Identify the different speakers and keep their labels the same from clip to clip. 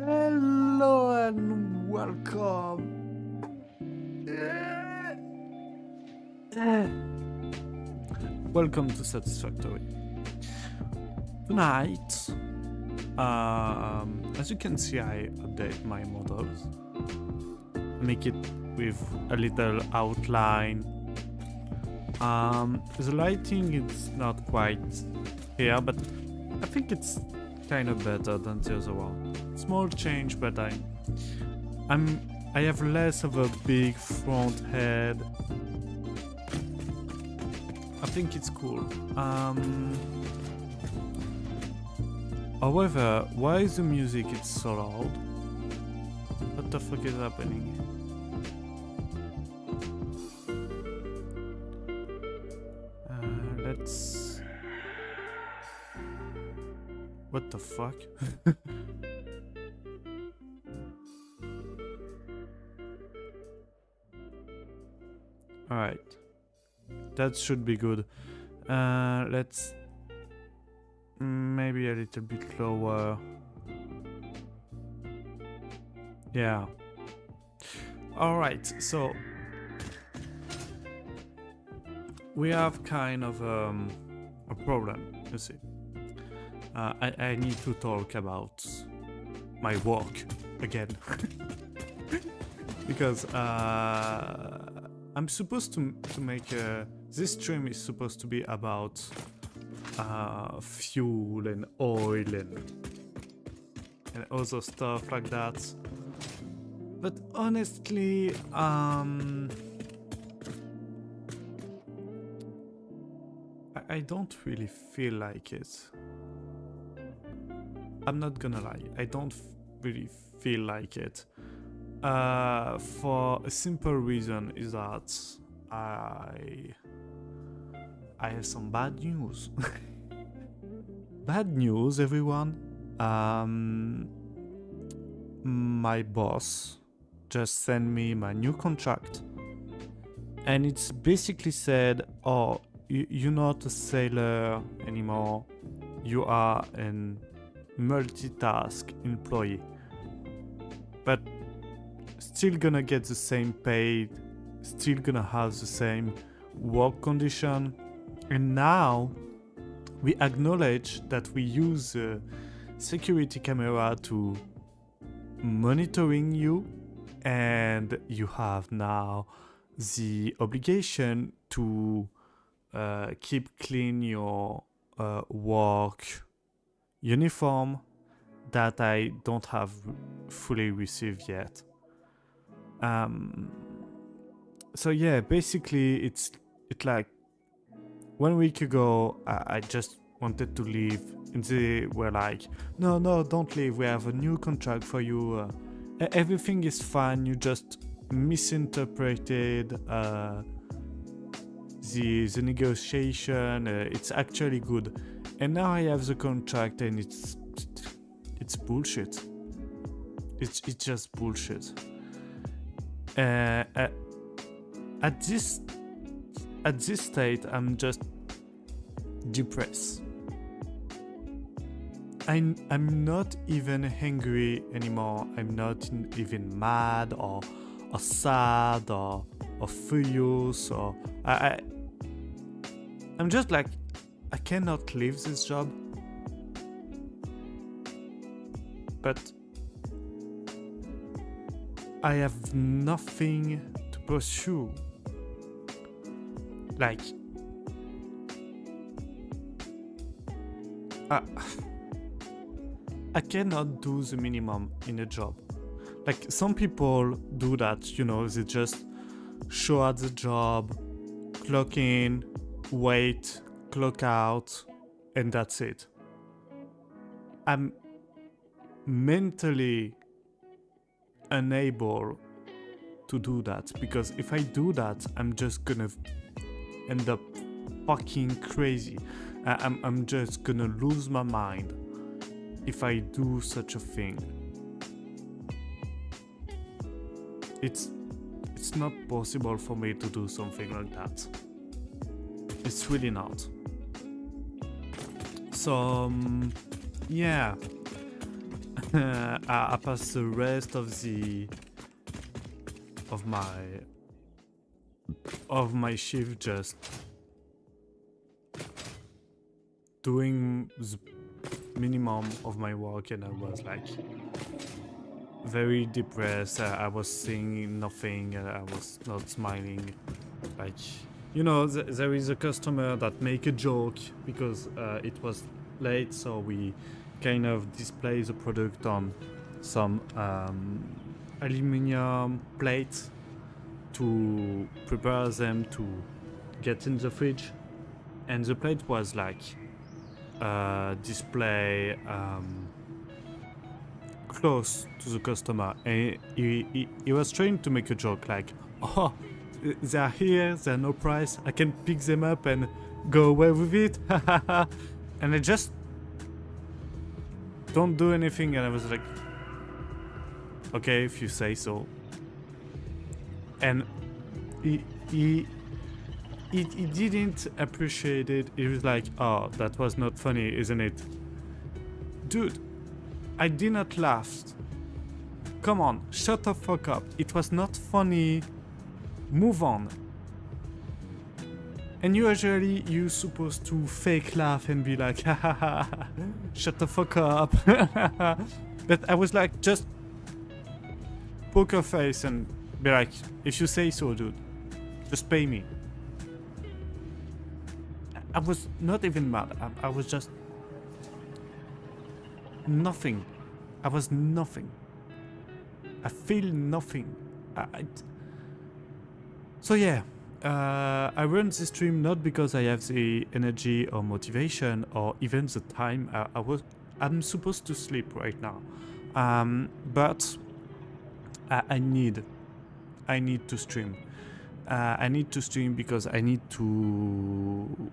Speaker 1: Hello and welcome. Welcome to Satisfactory. Tonight, as you can see, I update my models, make it with a little outline. The lighting is not quite here, but I think it's kind of better than the other one. Small change, but I have less of a big front head. I think it's cool. However, why is the music it's so loud? What the fuck is happening? Let's... What the fuck? Alright. That should be good. Let's... Maybe a little bit lower. Yeah. Alright, so... We have kind of a problem, you see. I need to talk about my work again. Because I'm supposed to make this stream is supposed to be about fuel and oil and other stuff like that. But honestly, I don't really feel like it. I'm not gonna lie, I don't really feel like it. For a simple reason is that I have some bad news. Bad news, everyone. My boss just sent me my new contract, and it's basically said, "Oh, you're not a sailor anymore. You are an multitask employee, but still gonna get the same pay, still gonna have the same work condition." And now we acknowledge that we use a security camera to monitoring you, and you have now the obligation to keep clean your work uniform that I don't have fully received yet. So yeah, basically it's like 1 week ago I just wanted to leave, and they were like, no, don't leave, we have a new contract for you, everything is fine, you just misinterpreted the negotiation, it's actually good. And now I have the contract, and it's bullshit. It's just bullshit. At this state, I'm just depressed. I'm not even angry anymore. I'm not even mad or sad or furious, or I'm just like, I cannot leave this job. But I have nothing to pursue. Like, I cannot do the minimum in a job. Like, some people do that, you know, they just show at the job, clock in, wait, clock out, and that's it. I'm mentally unable to do that, because if I do that, I'm just gonna end up fucking crazy. I'm just gonna lose my mind if I do such a thing. It's not possible for me to do something like that. It's really not. So yeah, I passed the rest of the of my shift just doing the minimum of my work, and I was like very depressed. I was seeing nothing, and I was not smiling. Like, you know, there is a customer that make a joke because it was late, so we kind of display the product on some aluminum plates to prepare them to get in the fridge, and the plate was like display close to the customer, and he was trying to make a joke like, oh, they're here, they're no price, I can pick them up and go away with it. And I just don't do anything, and I was like, okay, if you say so. And he didn't appreciate it. He was like, oh, that was not funny, isn't it? Dude, I did not laugh. Come on, shut the fuck up. It was not funny. Move on. And usually you're supposed to fake laugh and be like, ha ha ha, shut the fuck up. But I was like, just poker face and be like, if you say so, dude, just pay me. I was not even mad. I was just nothing. I was nothing. I feel nothing. So yeah, I run this stream not because I have the energy or motivation or even the time. I'm supposed to sleep right now, but I need to stream. I need to stream because I need to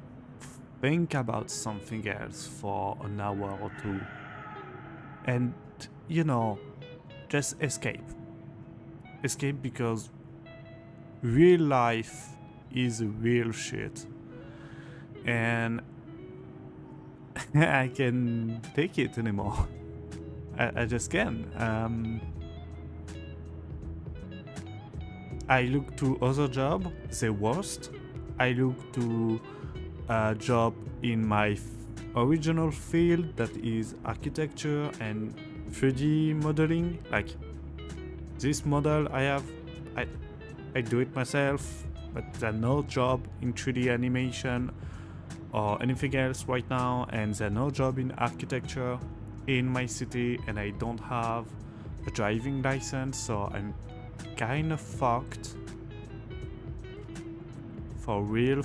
Speaker 1: think about something else for an hour or two, and you know, just escape because real life is real shit, and I can take it anymore. I just can. I look to other job, the worst. I look to a job in my original field, that is architecture and 3D modeling. Like this model I have, I do it myself, but there's no job in 3D animation or anything else right now, and there's no job in architecture in my city, and I don't have a driving license, so I'm kind of fucked. For real.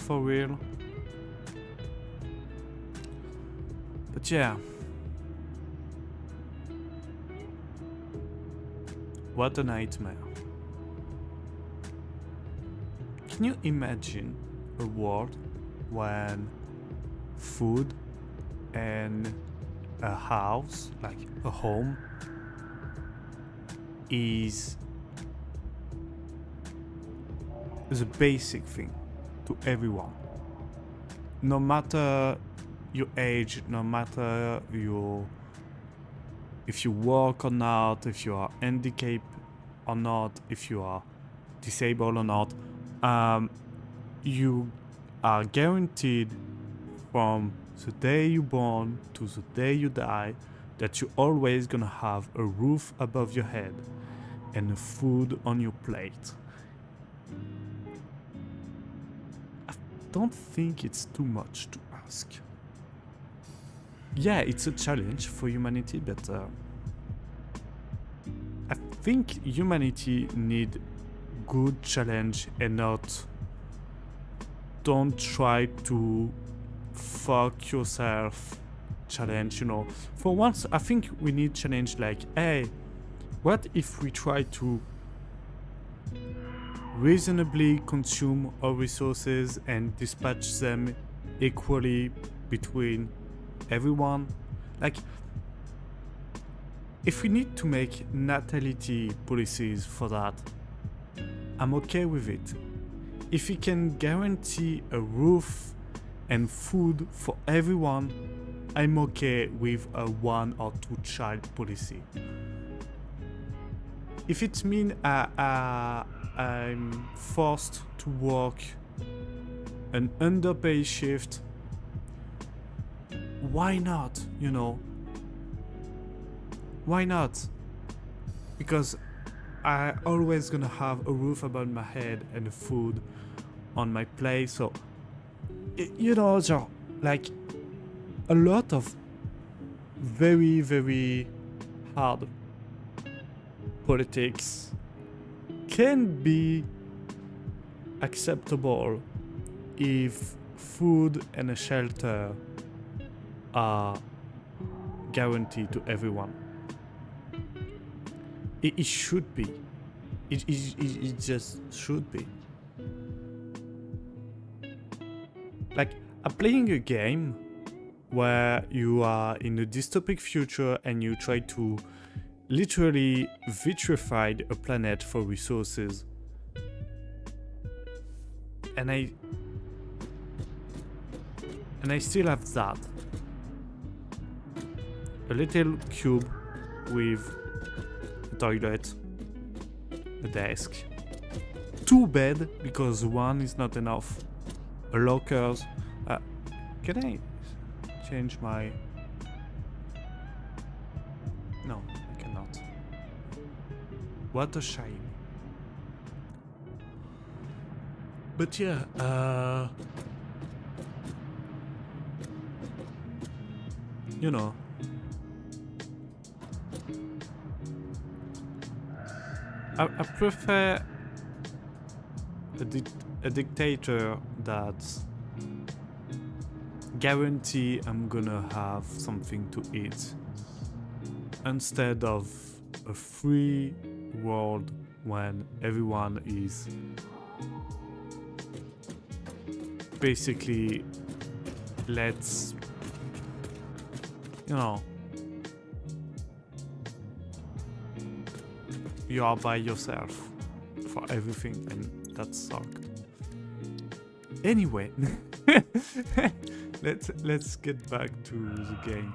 Speaker 1: But yeah. What a nightmare. Can you imagine a world when food and a house, like a home, is the basic thing to everyone? No matter your age, no matter if you work or not, if you are handicapped or not, if you are disabled or not, you are guaranteed from the day you born to the day you die that you're always gonna have a roof above your head and food on your plate. I don't think it's too much to ask. Yeah, it's a challenge for humanity, but I think humanity need good challenge and not don't try to fuck yourself challenge, you know. For once, I think we need challenge like, hey, what if we try to reasonably consume our resources and dispatch them equally between everyone? Like, if we need to make natality policies for that, I'm okay with it. If we can guarantee a roof and food for everyone, I'm okay with a 1 or 2 child policy. If it means I'm forced to work an underpaid shift, why not, you know? Why not? Because I always gonna have a roof above my head and food on my plate, so you know, so like a lot of very, very hard politics can be acceptable if food and a shelter are guaranteed to everyone. It should be. It just should be. Like, I'm playing a game where you are in a dystopic future and you try to literally vitrify a planet for resources. And I still have that. A little cube with a toilet, a desk, 2 beds because 1 is not enough, a lockers. Can I change my... No, I cannot. What a shame. But yeah, you know, I prefer a dictator that guarantee I'm gonna have something to eat instead of a free world when everyone is basically let's, you know, you are by yourself for everything, and that sucked. Anyway, let's get back to the game.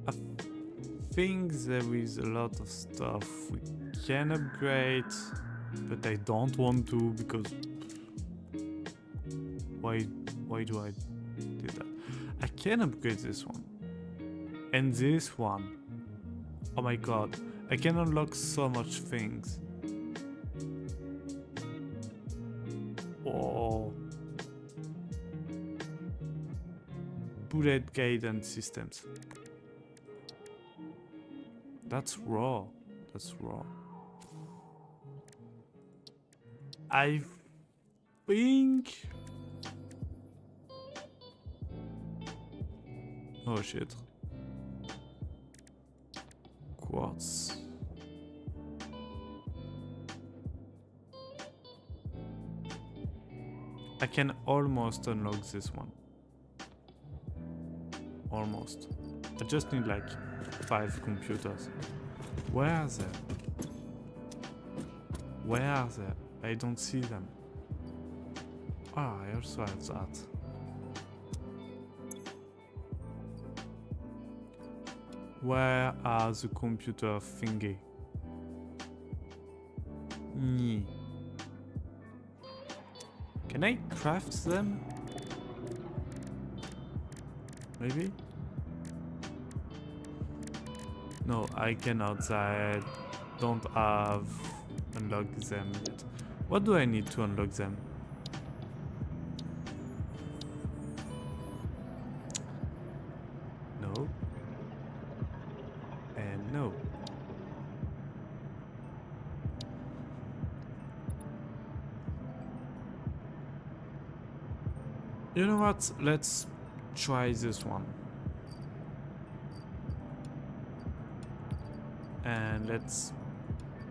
Speaker 1: I think there is a lot of stuff we can upgrade, but I don't want to because why do I do that? I can upgrade this one. And this one, oh my god, I can unlock so much things. Oh, bullet guidance systems. That's raw. That's raw. I think. Oh shit. Quartz. I can almost unlock this one. Almost. I just need like 5 computers. Where are they? Where are they? I don't see them. Ah, I also have that. Where are the computer thingy? Can I craft them? Maybe? No, I cannot. I don't have unlocked them yet. What do I need to unlock them? No. And no. You know what? Let's try this one. And let's...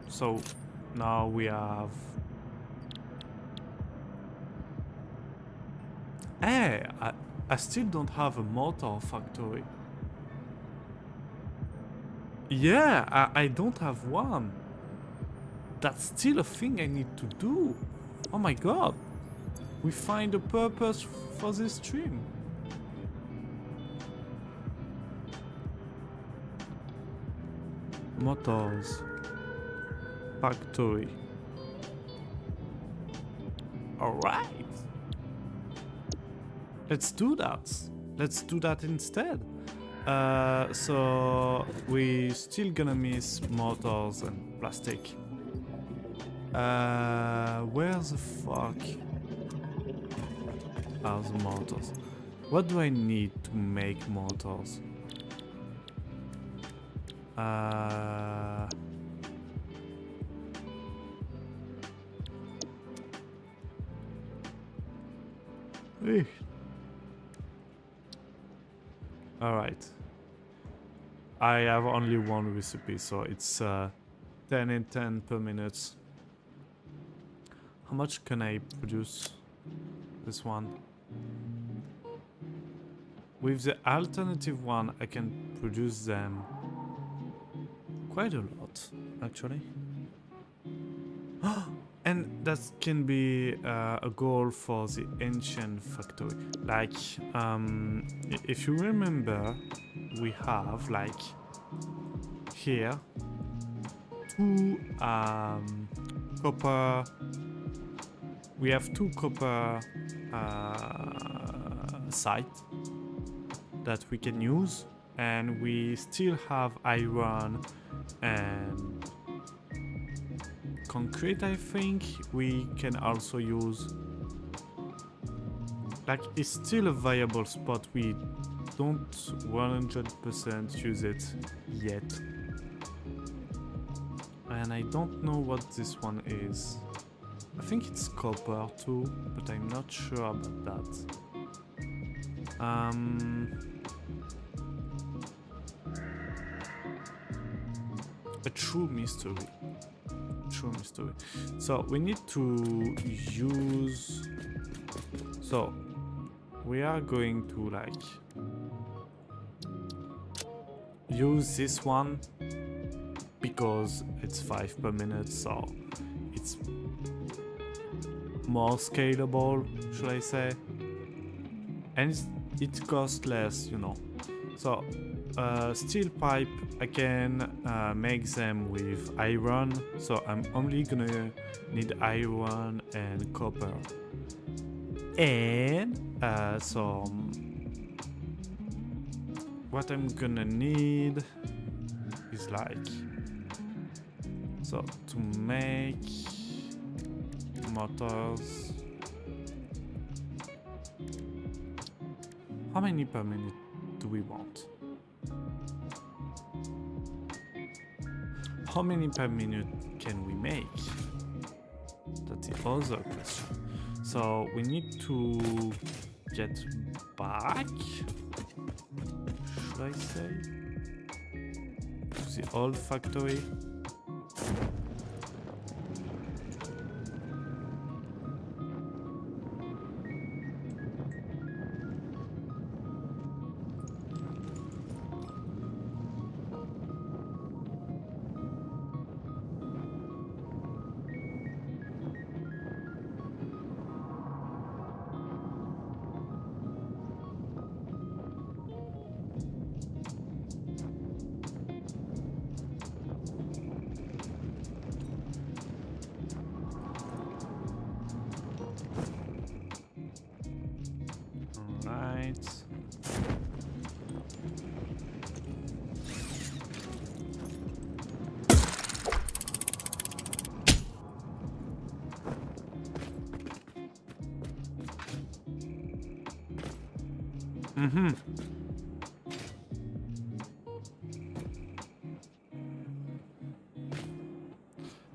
Speaker 1: So, now we have... Hey! I still don't have a motor factory. Yeah, I don't have one. That's still a thing I need to do. Oh my god. we find a purpose for this stream. Motors. Factory. Alright. Let's do that. Let's do that instead. So we still gonna miss motors and plastic. Where the fuck are the motors? What do I need to make motors? Alright. I have only one recipe, so it's 10 and 10 per minute. How much can I produce this one? With the alternative one, I can produce them quite a lot, actually. And that can be a goal for the ancient factory. Like, if you remember, we have like here 2 copper. We have 2 copper sites that we can use, and we still have iron and concrete. I think we can also use, like, it's still a viable spot. We don't 100% use it yet, and I don't know what this one is. I think it's copper too, but I'm not sure about that. A true mystery. True mystery. So we need to use. So we are going to like use this one because it's 5 per minute, so it's more scalable, should I say, and it costs less, you know. So steel pipe, I can make them with iron, so I'm only gonna need iron and copper, and so what I'm gonna need is like, so to make motors, how many per minute do we want? How many per minute can we make? That's the other question. So we need to get back, should I say, to the old factory.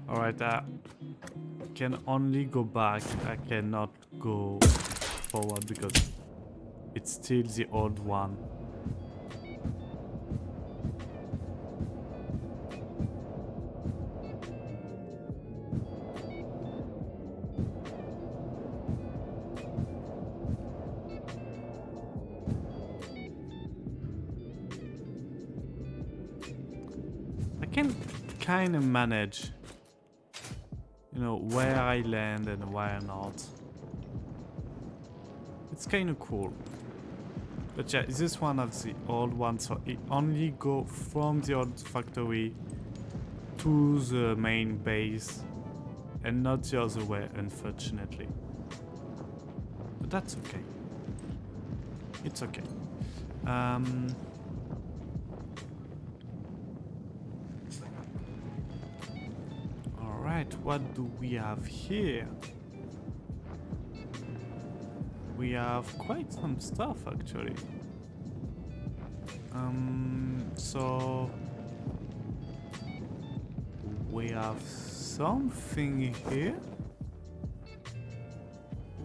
Speaker 1: Alright, I can only go back. I cannot go forward because it's still the old one. I can kind of manage, you know, where I land and where not. it's kind of cool. But yeah, this is one of the old ones, so it only go from the old factory to the main base and not the other way, unfortunately. But that's okay. It's okay. Alright, what do we have here? We have quite some stuff actually. So we have something here.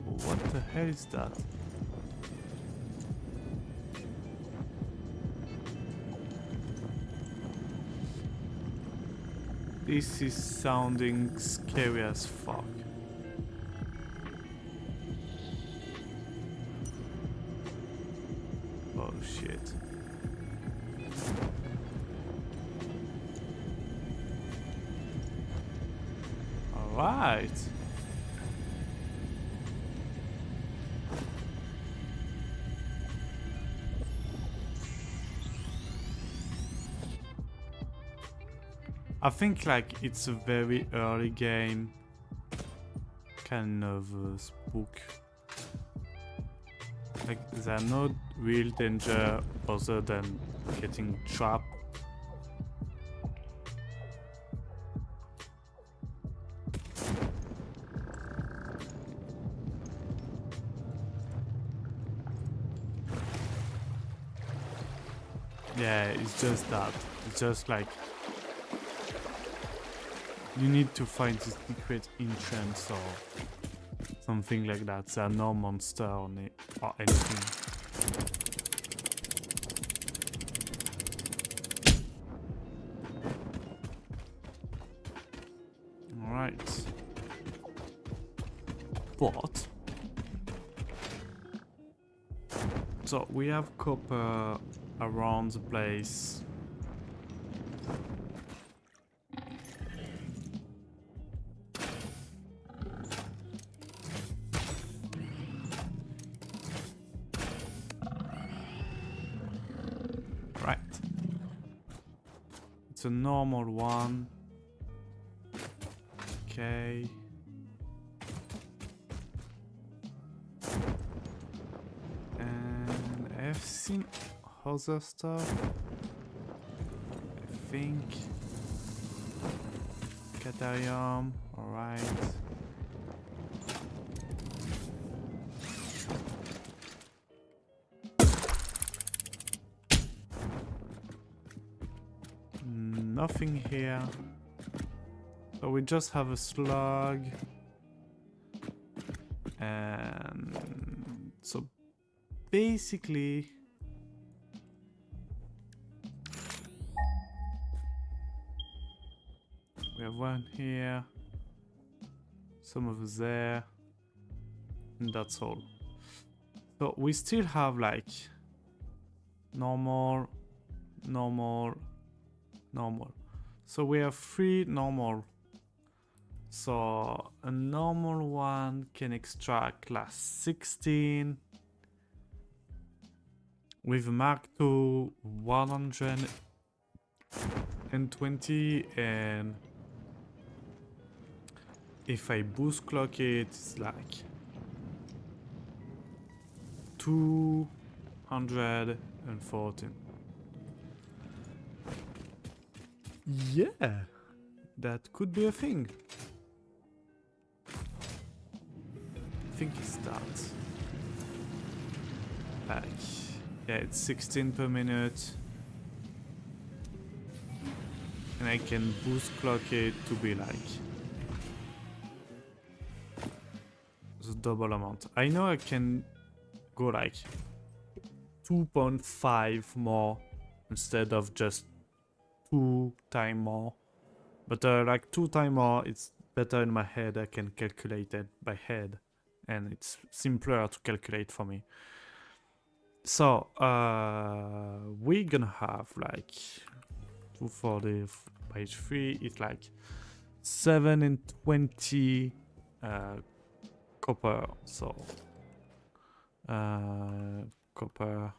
Speaker 1: What the hell is that? This is sounding scary as fuck. Oh shit. Alright. I think like it's a very early game, kind of spook. Like there are no real danger other than getting trapped. Yeah, it's just that. It's just like you need to find the secret entrance or something like that. There are no monster or anything. Alright. But so we have copper around the place. Right. It's a normal one. Okay. And I've seen other stuff. I think. Caterium. Alright. Nothing here. So we just have a slug. And so basically we have one here, some over there, and that's all. So we still have like normal, normal, normal. So we have 3 normal. So a normal one can extract class 16 with Mark II 120, and if I boost clock it, it's like 214. Yeah, that could be a thing. I think it's that. Like, yeah, it's 16 per minute. And I can boost clock it to be like the double amount. I know I can go like 2.5 more instead of just 2 times more. But like 2 times more, it's better in my head. I can calculate it by head. And it's simpler to calculate for me. So we're gonna have like 240 by 3 is like 7 and 20 copper. So Copper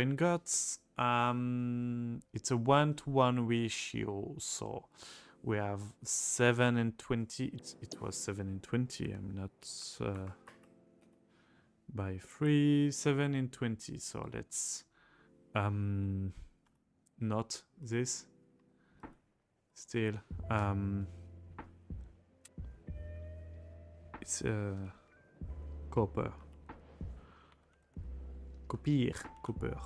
Speaker 1: ingots. It's a 1-to-1 ratio, so we have 7 and 20. It was 7 and 20. I'm not by 3, 7 and 20. So let's not this. Still, it's copper. Copper.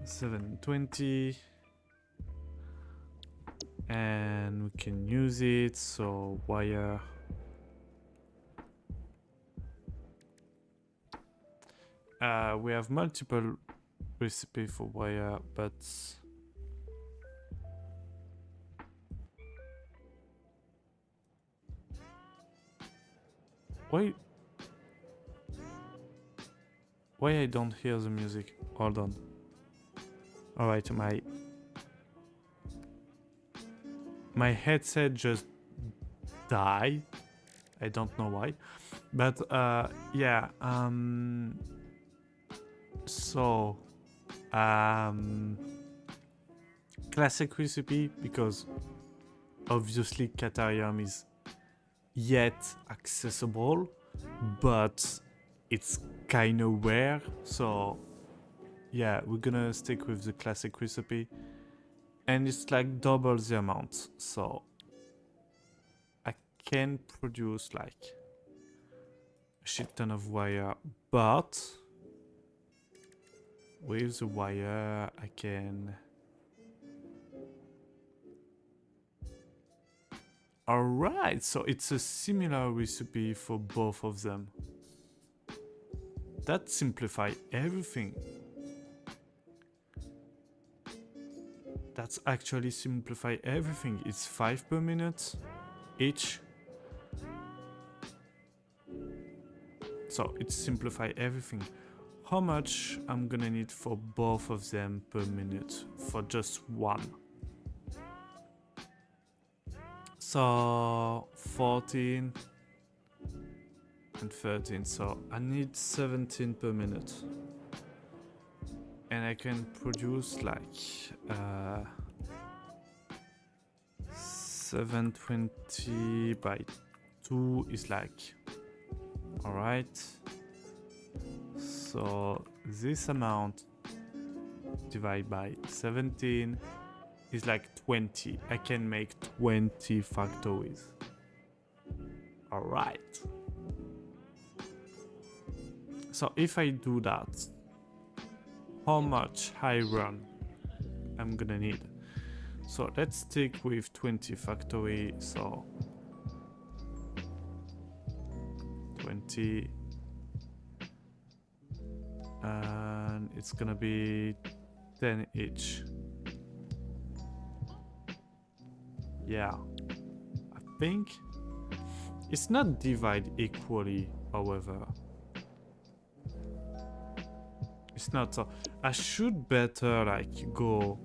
Speaker 1: 720, and we can use it. So wire. We have multiple recipe for wire, but why I don't hear the music? Hold on. All right, my headset just died. I don't know why, but yeah. So classic recipe, because obviously Caterium is yet accessible, but it's kind of rare. So yeah, we're gonna stick with the classic recipe, and it's like double the amount, so I can produce like a shit ton of wire, but with the wire I can... Alright, so it's a similar recipe for both of them. That simplifies everything. That's actually simplify everything. It's 5 per minute each. So it simplify everything. How much I'm gonna need for both of them per minute for just one? So 14 and 13, so I need 17 per minute. And I can produce like 720 by 2 is like... Alright. So this amount divided by 17 is like 20. I can make 20 factories. Alright. So if I do that, how much iron I'm gonna need? So let's stick with 20 factory. So 20, and it's gonna be 10 each. Yeah, I think it's not divided equally, however. It's not, so I should better like go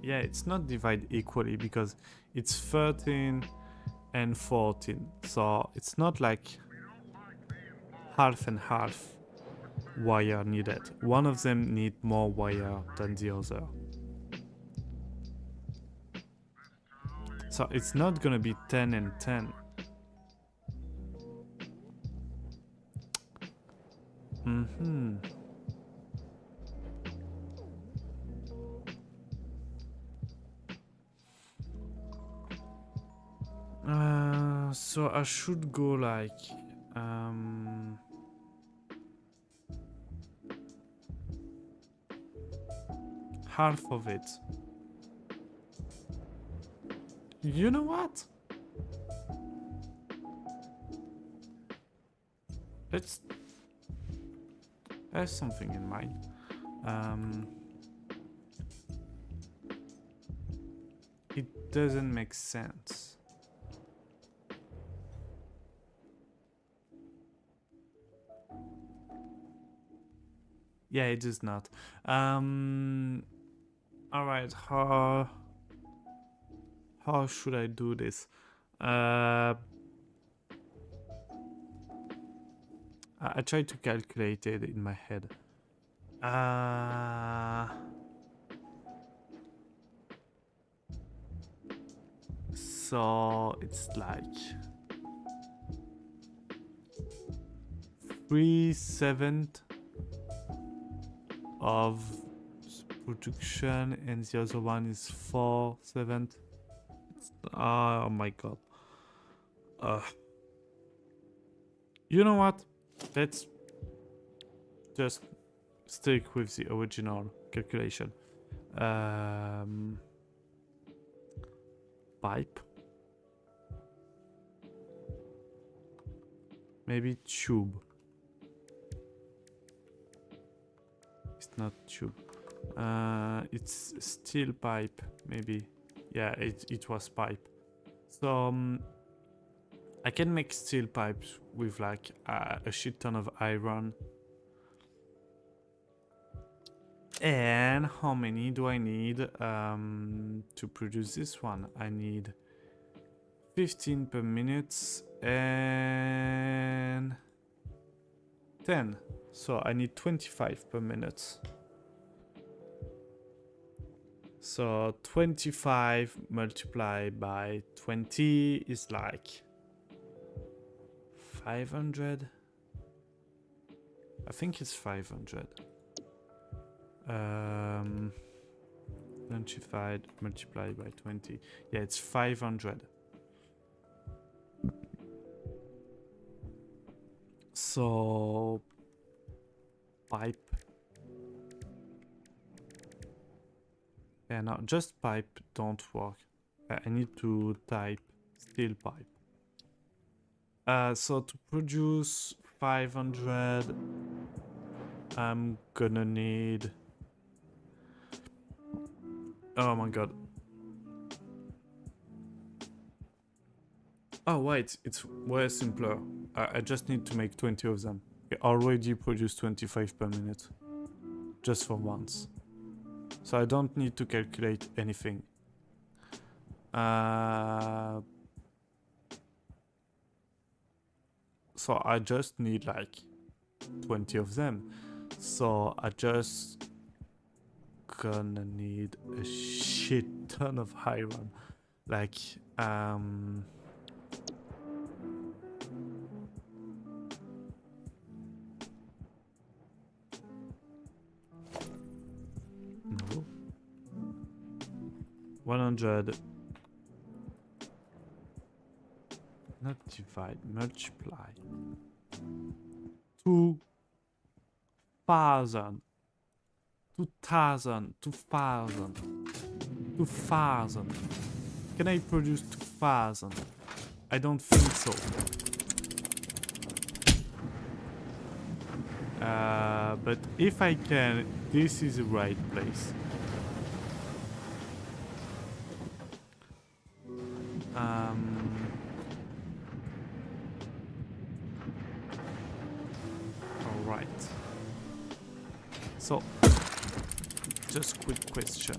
Speaker 1: yeah, it's not divided equally because it's 13 and 14, so it's not like half and half wire needed. One of them need more wire than the other. So it's not gonna be 10 and 10. So I should go like half of it. You know what? Let's have something in mind. It doesn't make sense. Yeah, it does not. All right, how should I do this? I tried to calculate it in my head. So it's like 3/7 of production, and the other one is 4/7. Oh my god. You know what? Let's just stick with the original calculation. Pipe. Maybe tube. It's not tube. It's steel pipe, maybe. Yeah, it was pipe. So I can make steel pipes with like a shit ton of iron. And how many do I need to produce this one? I need 15 per minute and 10. So I need 25 per minute. So 25 multiplied by 20 is like 500. I think it's 500. 25 multiplied by 20. Yeah, it's 500. So pipe. Yeah, no, just pipe don't work. I need to type steel pipe. So to produce 500, I'm gonna need... Oh my god. Oh wait, it's way simpler. I just need to make 20 of them. I already produced 25 per minute. Just for once. So I don't need to calculate anything. So I just need like 20 of them. So I just gonna need a shit ton of iron. Like, no. 100. Not divide, multiply. 2,000. 2,000. 2,000. 2,000. Can I produce 2,000? I don't think so. But if I can, this is the right place. Alright. So, just quick question.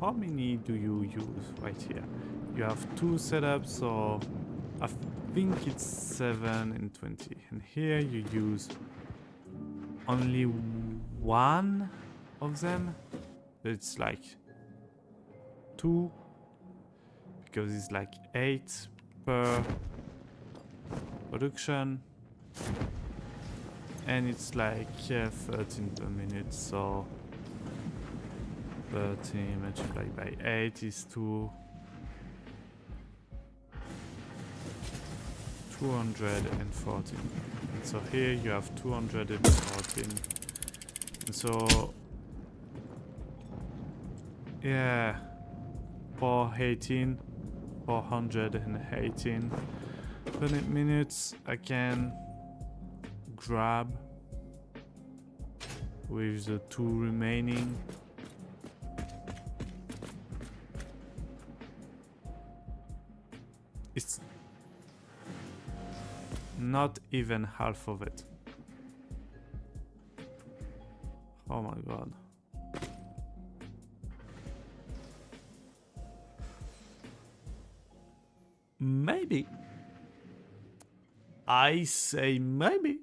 Speaker 1: How many do you use right here? You have 2 setups, so I think it's 7 and 20. And here you use only 1 of them. It's like 2, because it's like 8 per production. And it's like 13 per minute, so 13 multiplied by 8 is 214. And so here you have 214. And so yeah, 418 20 minutes I can grab with the 2 remaining. It's not even half of it. Oh my god. maybe. I say maybe.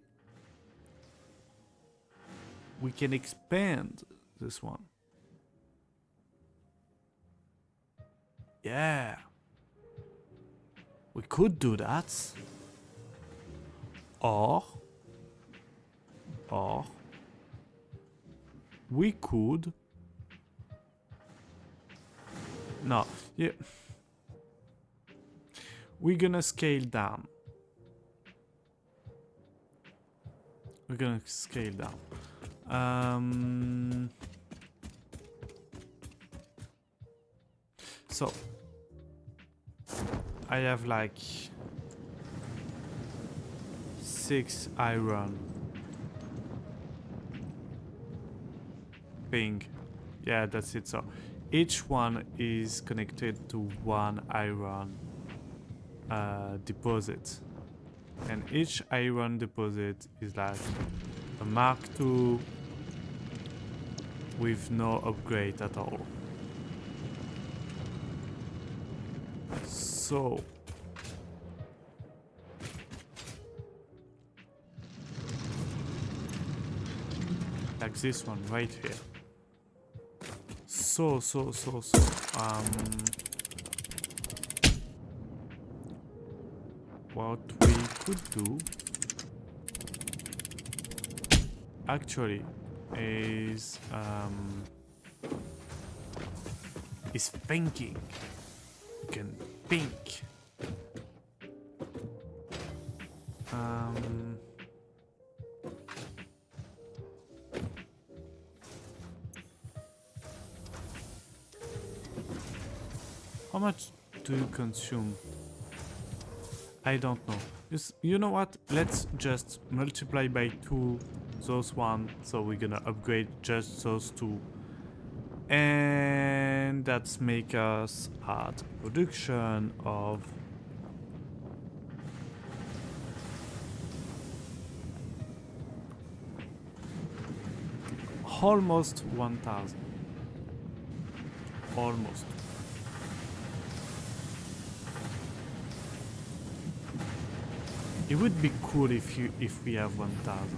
Speaker 1: We can expand this one. Yeah. We could do that. Or we could. No, yeah. We're gonna scale down. We're gonna scale down. So I have like 6 iron. Thing. Yeah, that's it. So each one is connected to one iron deposit. And each iron deposit is like a Mark II with no upgrade at all. So like this one right here. So what we could do actually is thinking. You can think. How much do you consume? I don't know. You know what? Let's just multiply by 2 those one. So we're gonna upgrade just those 2. And that's make us at production of almost 1000. Almost. It would be cool if we have 1000.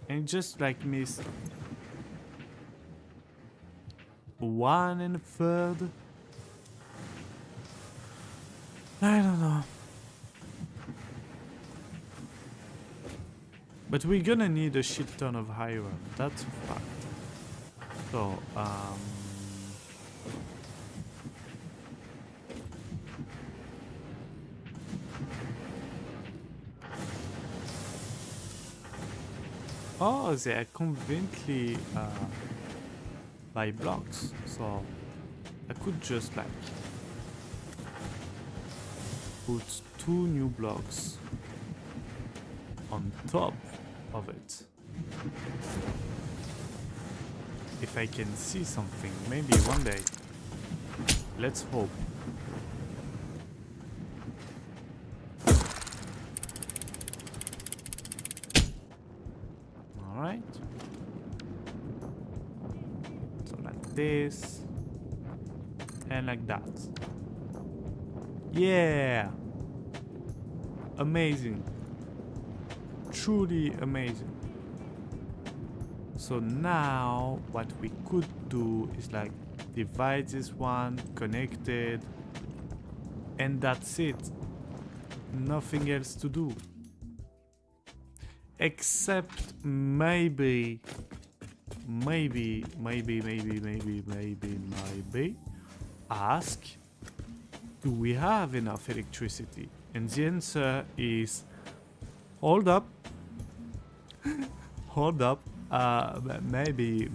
Speaker 1: And just like miss 1 1/3. I don't know. But we're gonna need a shit ton of iron. That's a fact. So oh, they are conveniently by blocks, so I could just like put 2 new blocks on top of it. If I can see something, maybe one day. Let's hope. Alright. So like this. And like that. Yeah! Amazing. Truly amazing. So now what we could do is like divide this one, connected, and that's it. Nothing else to do. Except maybe ask, do we have enough electricity? And the answer is, hold up. Hold up. Maybe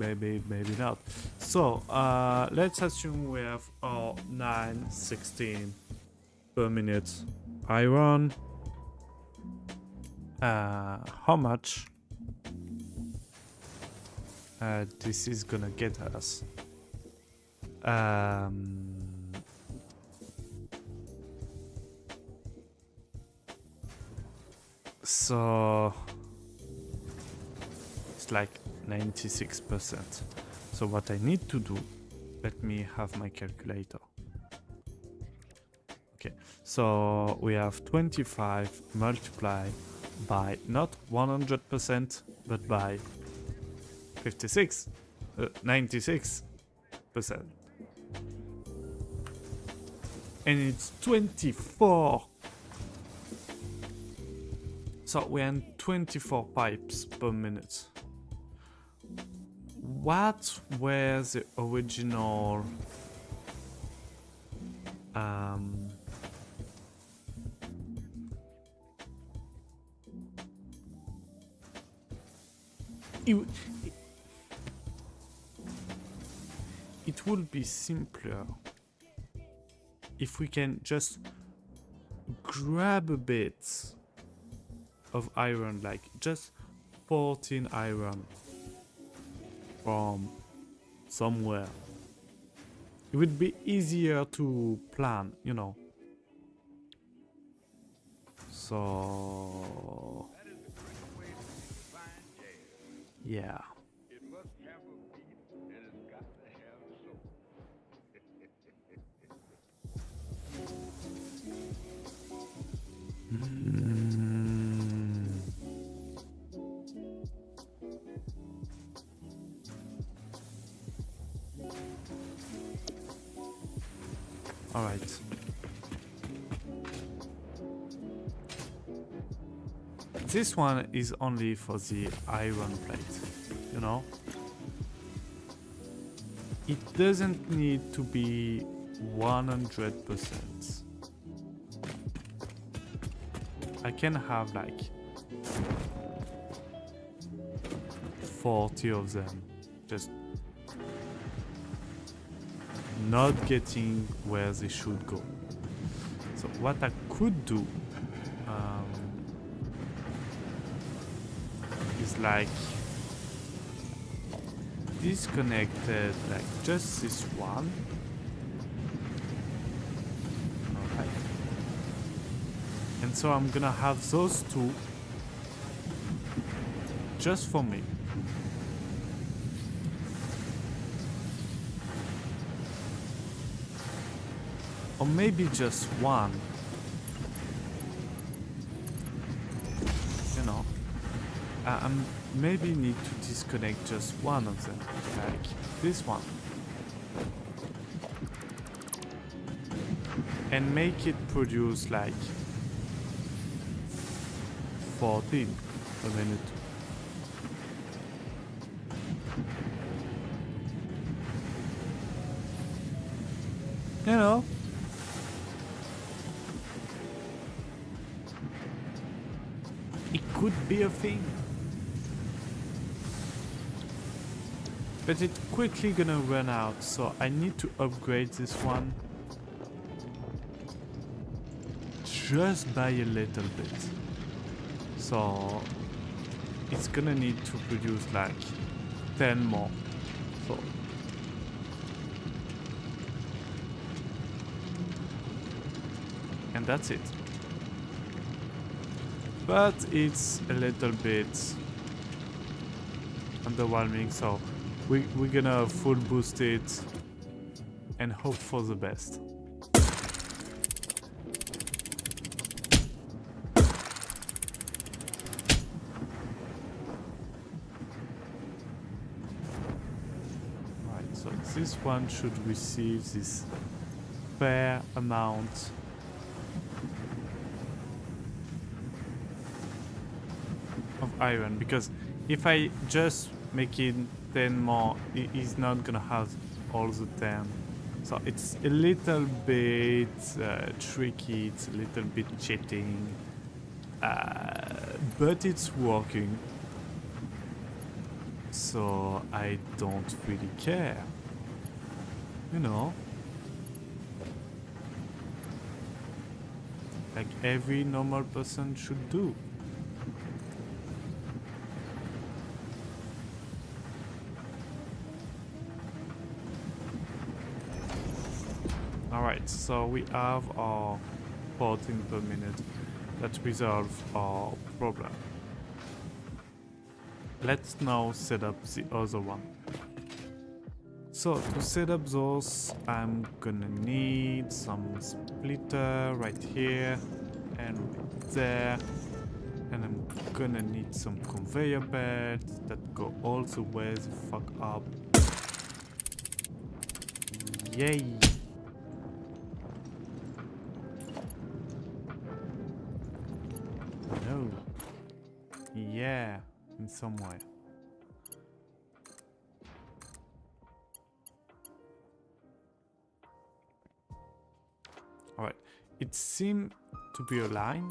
Speaker 1: not. So let's assume we have 916 per minute iron. How much this is gonna get us? So it's like 96%. So what I need to do let me have my calculator. Okay, so we have 25 multiplied by not 100%, but by 96%. And it's 24. So we're in 24 pipes per minute. What were the original it would be simpler if we can just grab a bit of iron, like just 14 iron from somewhere. It would be easier to plan, you know. So yeah.
Speaker 2: It must have a beat and it's got to have a soul.
Speaker 1: All right. This one is only for the iron plate, you know? It doesn't need to be 100%. I can have like 40 of them, just not getting where they should go. So what I could do is like disconnected, like just this one. Alright. And so I'm gonna have those two just for me. Or maybe just one. You know, I maybe need to disconnect just one of them, like this one. And make it produce like 14 a minute. You know, it could be a thing. But it's quickly gonna run out, so I need to upgrade this one. Just by a little bit. So it's gonna need to produce like 10 more. So and that's it. But it's a little bit underwhelming, so we're gonna full boost it and hope for the best. Right, so this one should receive this fair amount of iron, because if I just make it 10 more, he's not gonna have all the 10. So it's a little bit tricky, it's a little bit cheating, but it's working. So I don't really care, you know, like every normal person should do. Alright, so we have our 14 per minute. That resolves our problem. Let's now set up the other one. So to set up those, I'm gonna need some splitter right here and right there. And I'm gonna need some conveyor belts that go all the way the fuck up. Yay! No. Yeah, in some way. Alright, it seemed to be a line.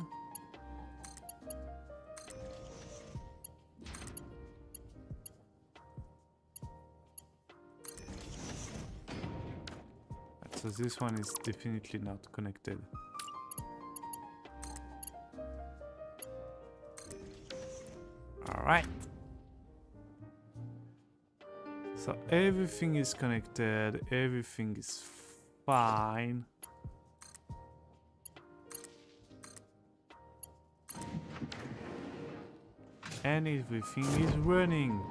Speaker 1: So this one is definitely not connected. Alright. So everything is connected, everything is fine. And everything is running.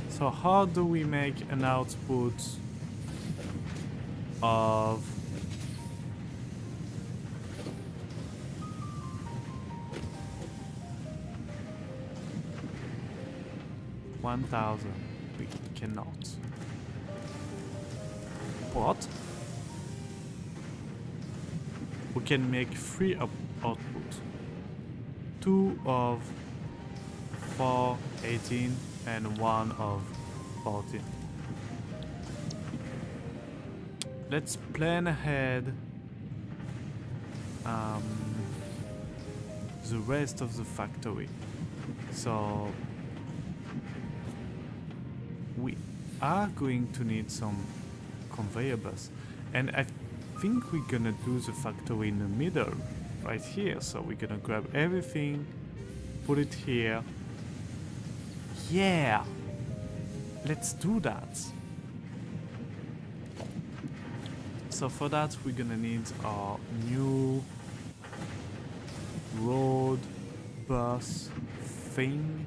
Speaker 1: So how do we make an output of $1,000? We cannot. What? We can make 3 output. 2 of 4, 18 and 1 of 14. Let's plan ahead the rest of the factory. So we are going to need some conveyor belts, and I think we're gonna do the factory in the middle right here. So we're gonna grab everything, put it here. Yeah, let's do that. So for that we're gonna need our new road bus thing,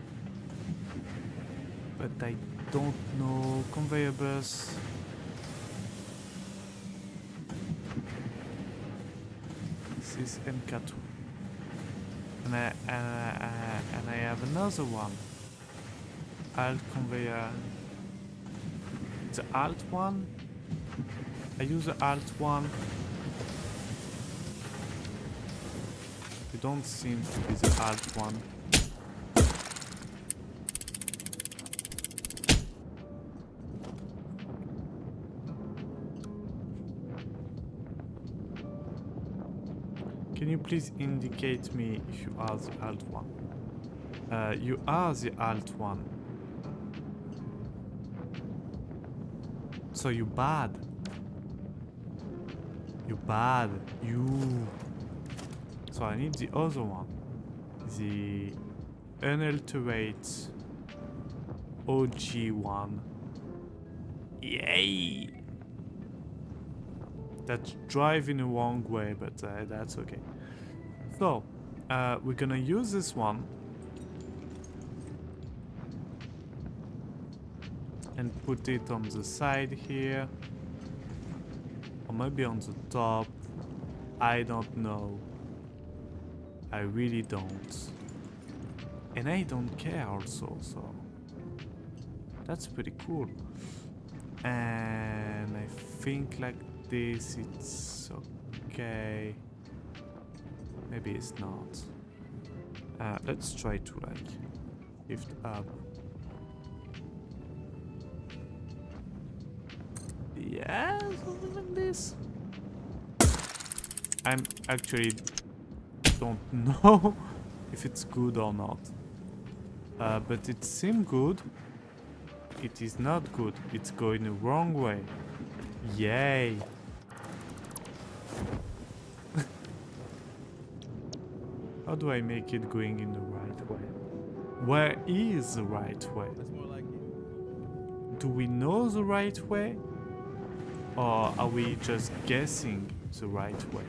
Speaker 1: but I don't know. Conveyor bus. This is MK2, and I have another one. Alt conveyor. The alt one. I use the alt one. You don't seem to be the alt one. Can you please indicate me if you are the alt one? You are the alt one. So you bad. You bad. You. So I need the other one. The unalterate OG one. Yay! That's driving the wrong way, but that's okay. So, we're gonna use this one and put it on the side here, or maybe on the top. I don't know. I really don't. And I don't care also, so that's pretty cool. And I think like this it's okay. Maybe it's not. Let's try to like lift up. Yeah, something like this. I'm actually don't know if it's good or not. But it seems good. It is not good. It's going the wrong way. Yay. How do I make it going in the right way? Where is the right way?
Speaker 2: That's more like it.
Speaker 1: Do we know the right way? Or are we just guessing the right way?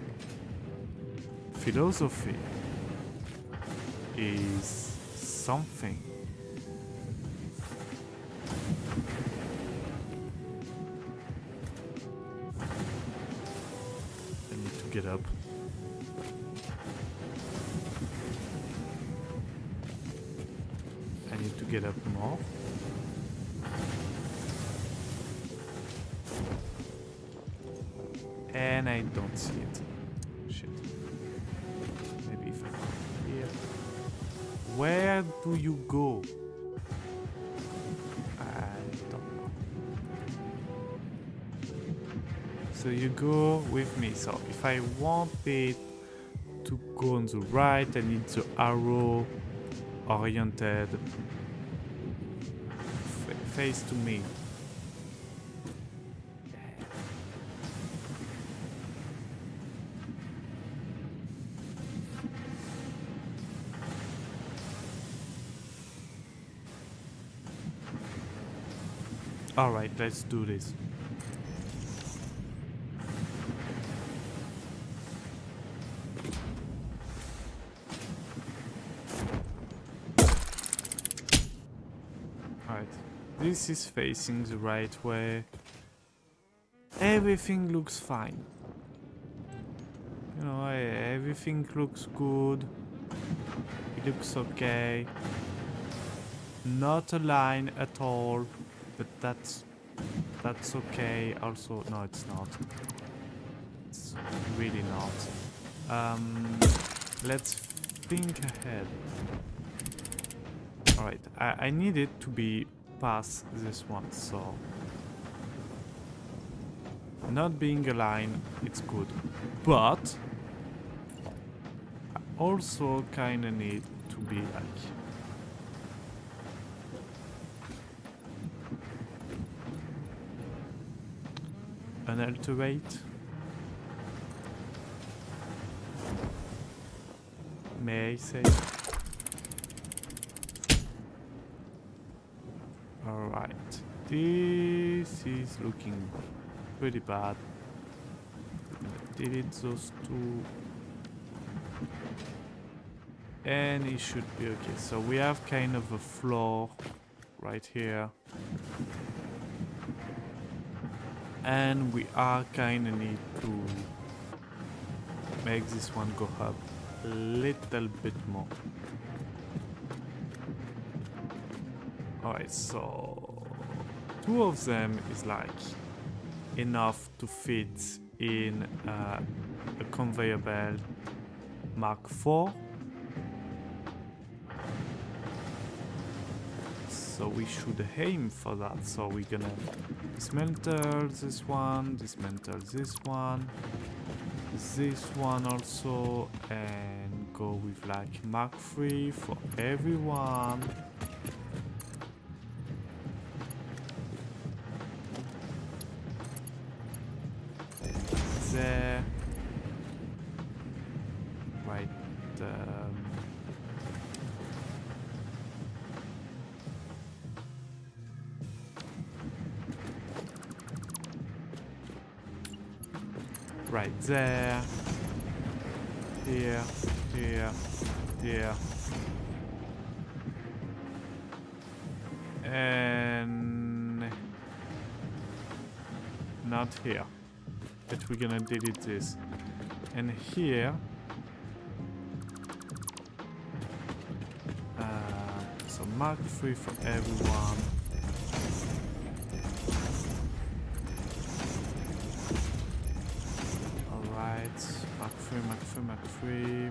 Speaker 1: Philosophy is something. get up. I need to get up more. And I don't see it. Shit. Maybe if I go here. Where do you go? I don't know. So you go with me. So if I want it to go on the right, I need the arrow oriented face to me. Alright, let's do this. Alright, this is facing the right way. Everything looks fine. You know, everything looks good. It looks okay. Not a line at all. But that's okay. Also, no, it's not. It's really not. Let's think ahead. Alright, I need it to be past this one, so not being a line, it's good. But I also kinda need to be like unalterate. May I say? Alright. This is looking pretty bad. Delete those two. And it should be okay. So we have kind of a floor right here. And we are kinda need to make this one go up a little bit more. Alright, so two of them is like enough to fit in a conveyor belt Mark IV. So we should aim for that. So we're gonna dismantle this one also, and go with like Mark III for everyone. There. Right. Right there. Here. And not here. But we're gonna delete this. And here. So Mark III for everyone. Mark III.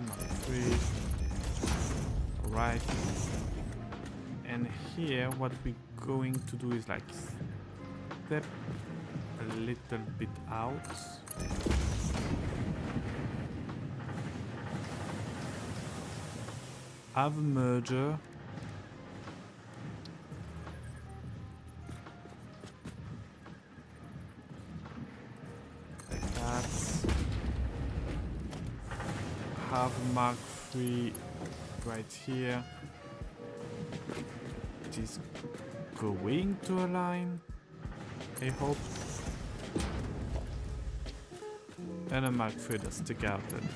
Speaker 1: Alright. And here what we're going to do is like step a little bit out. Have a merger. Like that. Have Mark III right here. It is going to align, I hope. And a Mark III that stick out then.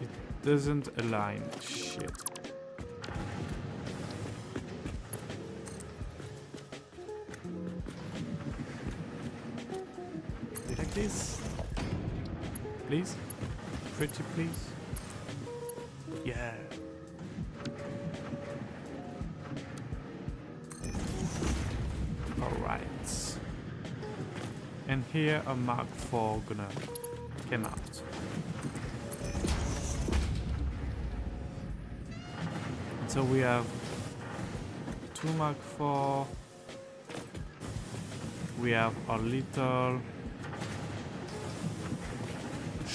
Speaker 1: It doesn't align. Shit. Like this. Please? Pretty please? Yeah. Alright. And here a Mark IV gonna come out. So we have 2 Mark IV. We have our little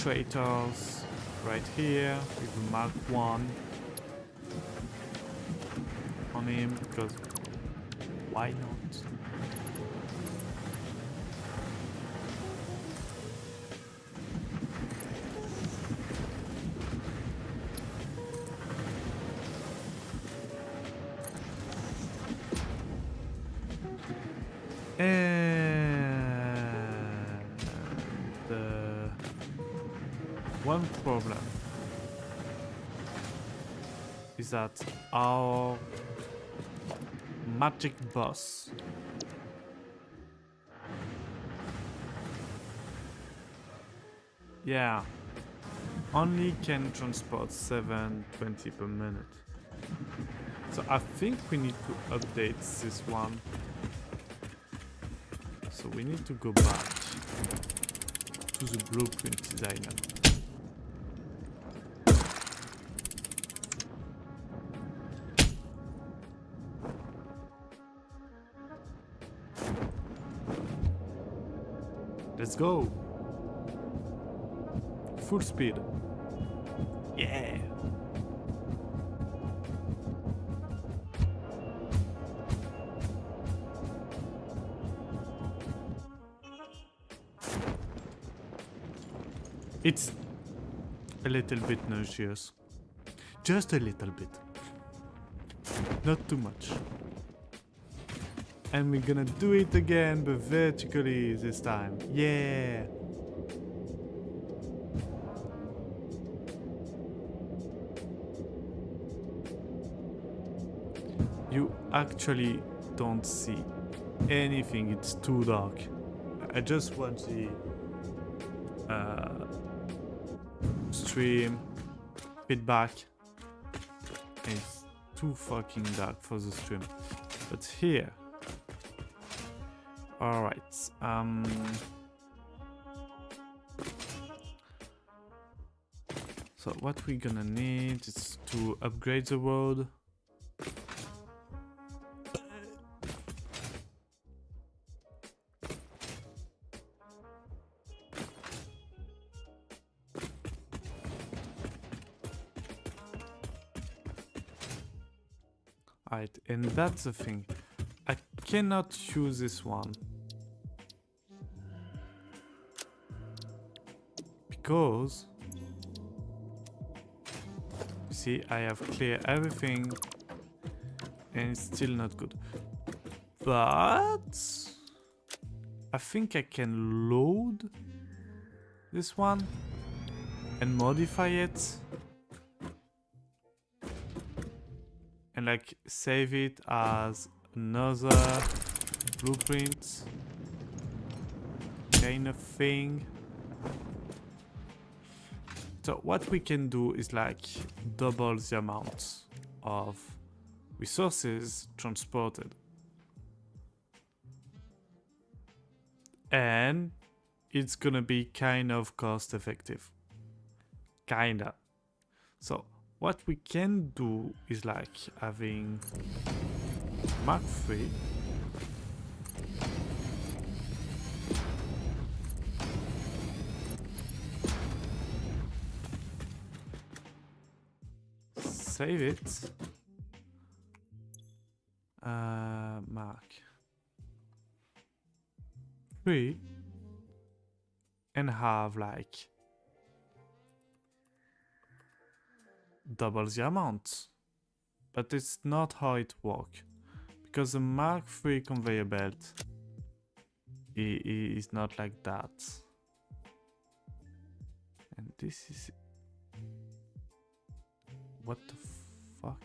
Speaker 1: traitors right here with a Mark I on him, because why not? And one problem is that our magic boss only can transport 720 per minute. So I think we need to update this one. So we need to go back to the blueprint designer. Let's go! Full speed. Yeah! It's a little bit nauseous. Just a little bit. Not too much. And we're gonna do it again, but vertically this time. Yeah! You actually don't see anything, it's too dark. I just want the stream feedback. It's too fucking dark for the stream. But here. Alright. So what we're gonna need is to upgrade the road. Right, and that's the thing. I cannot use this one. Because... see, I have cleared everything. And it's still not good. But... I think I can load this one. And modify it. And like save it as another blueprint kind of thing. So what we can do is like double the amount of resources transported. And it's gonna be kind of cost effective. Kinda. So what we can do is like having Mark III. Save it. Mark III. And have like double the amount, but it's not how it works, because the Mark III conveyor belt is not like that. And this is... what the fuck?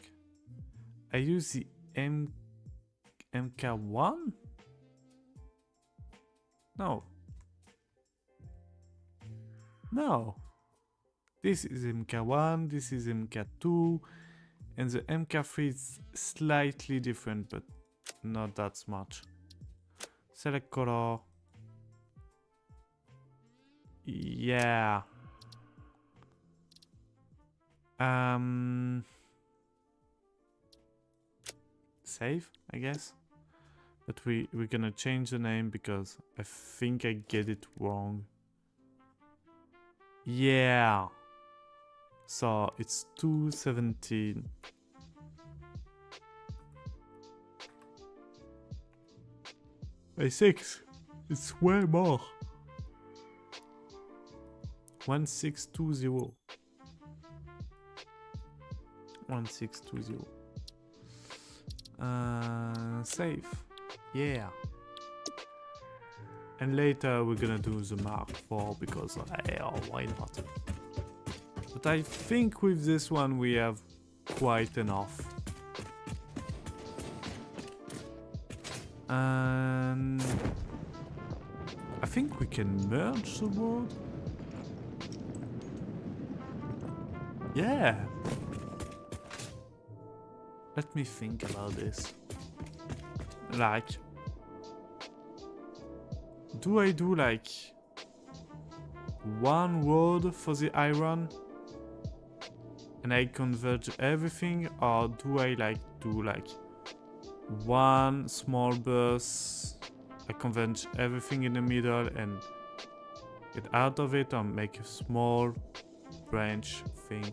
Speaker 1: I use the MK1? No. This is MK1, this is MK2, and the MK3 is slightly different, but not that much. Select color. Yeah. Save, I guess. But we're gonna change the name because I think I get it wrong. Yeah. So it's 217. By 6. It's way more. 1620. 1620. Save. Yeah. And later we're gonna do the Mark IV because why not? But I think with this one we have quite enough. And I think we can merge the world. Yeah. Let me think about this. Like, do I do like one road for the iron and I converge everything, or do I like do like one small burst, I converge everything in the middle and get out of it, or make a small branch thing?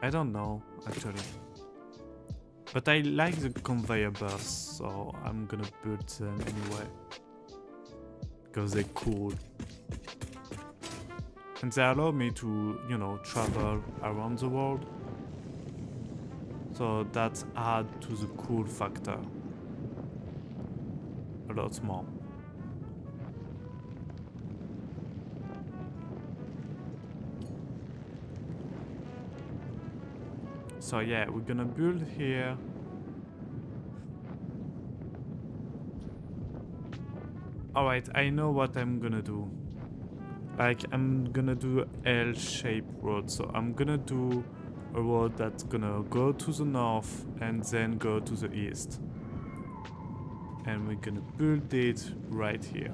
Speaker 1: I don't know, actually. But I like the conveyor bursts, so I'm gonna build them anyway. Because they're cool. And they allow me to, you know, travel around the world. So that adds to the cool factor a lot more. So yeah, we're gonna build here. Alright, I know what I'm gonna do. Like, I'm gonna do L-shaped road. So I'm gonna do a road that's gonna go to the north and then go to the east. And we're gonna build it right here.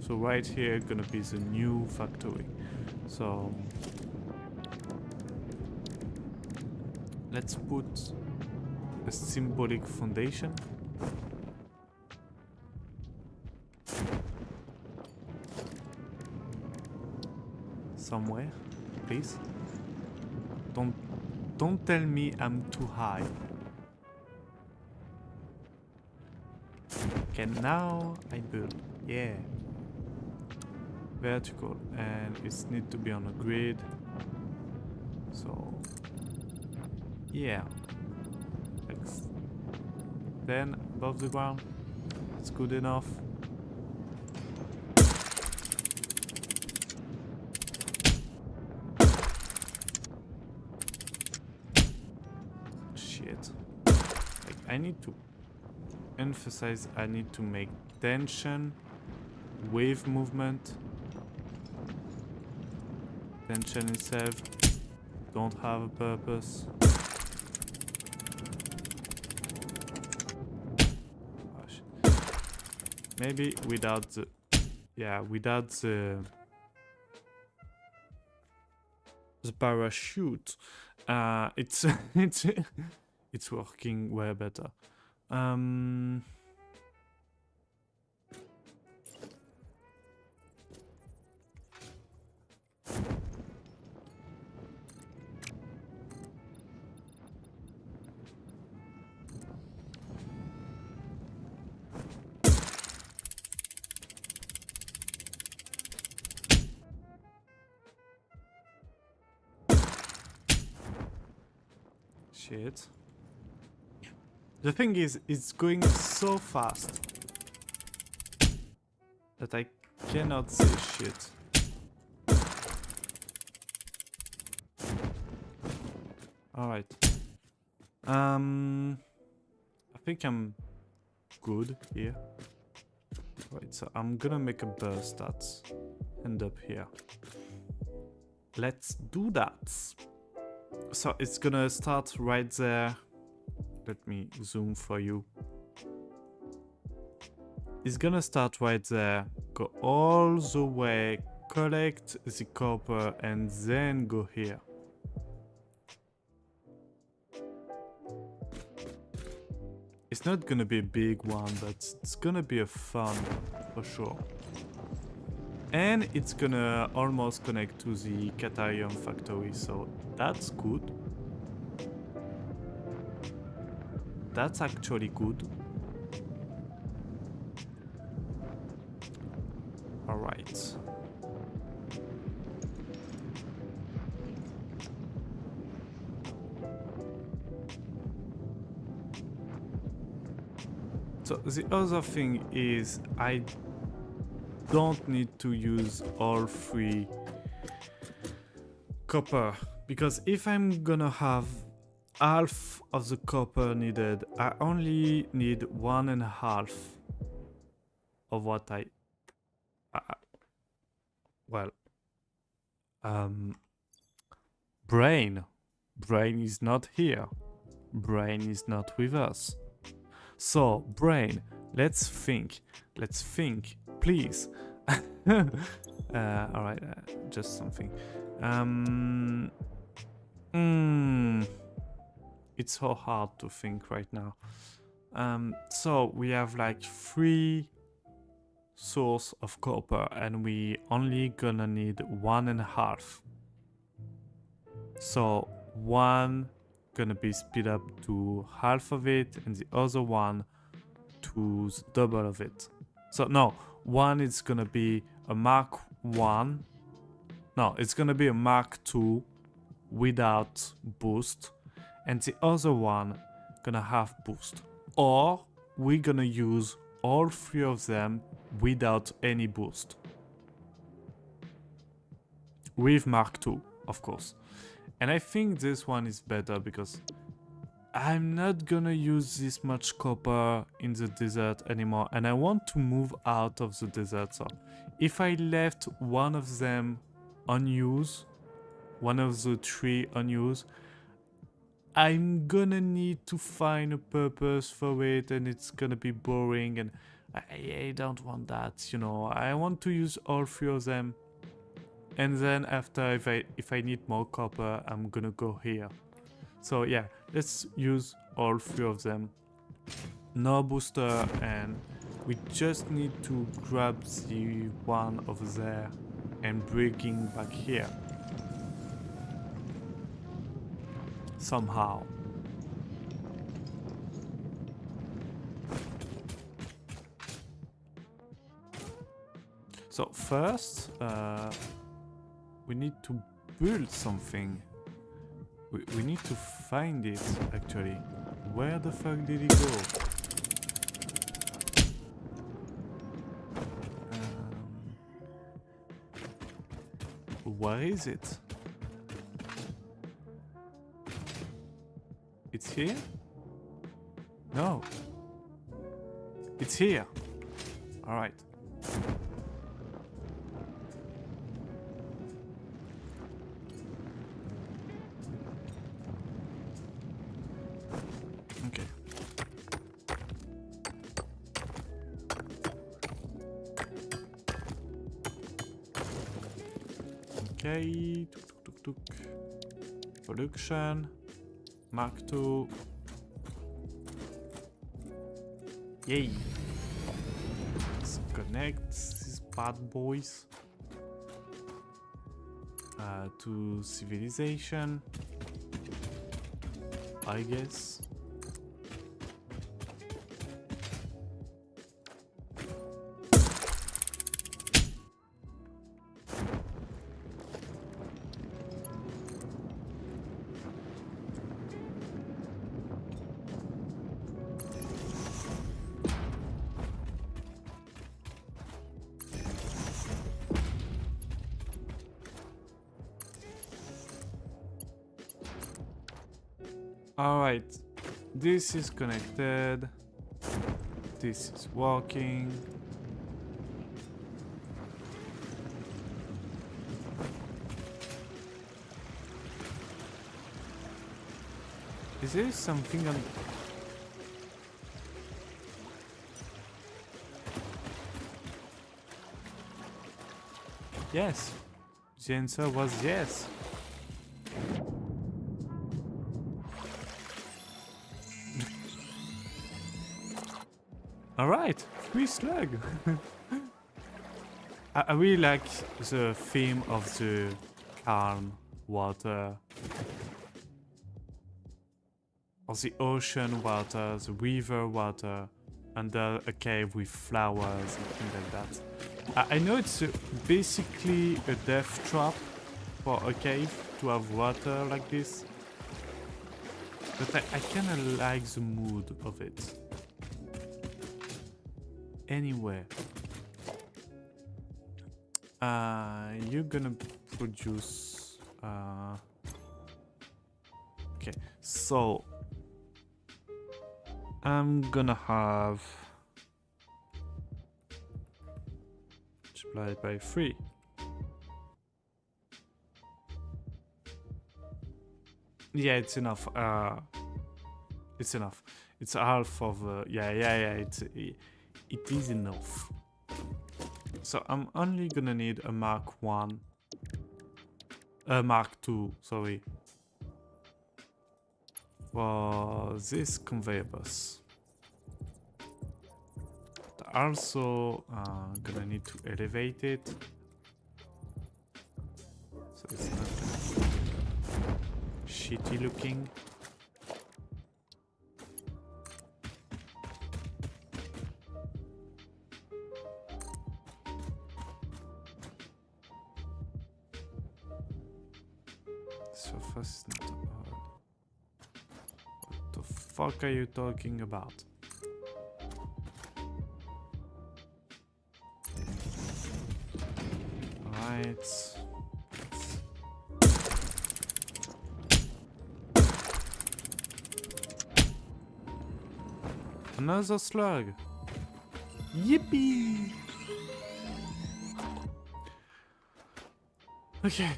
Speaker 1: So right here gonna be the new factory. So let's put a symbolic foundation. Somewhere, please. Don't tell me I'm too high. Okay, now I build. Yeah. Vertical, and it needs to be on a grid. So yeah. Then above the ground. It's good enough. Shit. Like, I need to emphasize, I need to make tension, wave movement. Tension itself don't have a purpose. Maybe without the, without the parachute, it's it's working way better. Shit. The thing is, it's going so fast that I cannot say shit. Alright. I think I'm good here. Right, so I'm gonna make a burst that end up here. Let's do that. So it's gonna start right there. Let me zoom for you. It's gonna start right there, go all the way, collect the copper, and then go here. It's not gonna be a big one, but it's gonna be a fun for sure. And it's gonna almost connect to the Catarium factory, so that's good. That's actually good. Alright. So the other thing is I don't need to use all 3 copper, because if I'm gonna have half of the copper needed, I only need 1.5 of what well, Brain is not here. Brain is not with us. So, Brain, let's think, please. Alright, just something. It's so hard to think right now. So, we have like 3 source of copper, and we only gonna need 1.5. So, one gonna be split up to half of it, and the other one to the double of it. So no, one is gonna be a Mark 1. No, it's gonna be a Mark 2 without boost, and the other one gonna have boost. Or we're gonna use all 3 of them without any boost. With Mark 2, of course. And I think this one is better because I'm not gonna use this much copper in the desert anymore, and I want to move out of the desert. So if I left one of them unused, one of the 3 unused, I'm gonna need to find a purpose for it, and it's gonna be boring, and I don't want that, you know. I want to use all 3 of them. And then after, if I need more copper, I'm gonna go here. So yeah, let's use all 3 of them. No booster, and we just need to grab the one over there and bring back here. Somehow. So first, we need to build something. We need to find it, actually. Where the fuck did it go? Where is it? It's here? No. It's here. Alright. Okay. Okay. Tuk. Production. Mark II. Yay. Let's connect these bad boys to civilization, I guess. Alright, this is connected. this is working. Is there something on... Yes. The answer was yes. Alright, 3 slug. I really like the theme of the calm water. Or the ocean water, the river water, under a cave with flowers and things like that. I know it's basically a death trap for a cave to have water like this. But I kinda like the mood of it. Anyway. You're gonna produce... Okay, so... I'm gonna have... multiplied by 3. Yeah, it's enough. It's enough. It's half of... yeah, it is enough. So I'm only gonna need a Mark 1. Mark 2, sorry. For this conveyor bus. But also gonna need to elevate it. So it's not shitty looking. Surface is not hard. What the fuck are you talking about? Right. Another slug. Yippee! Okay.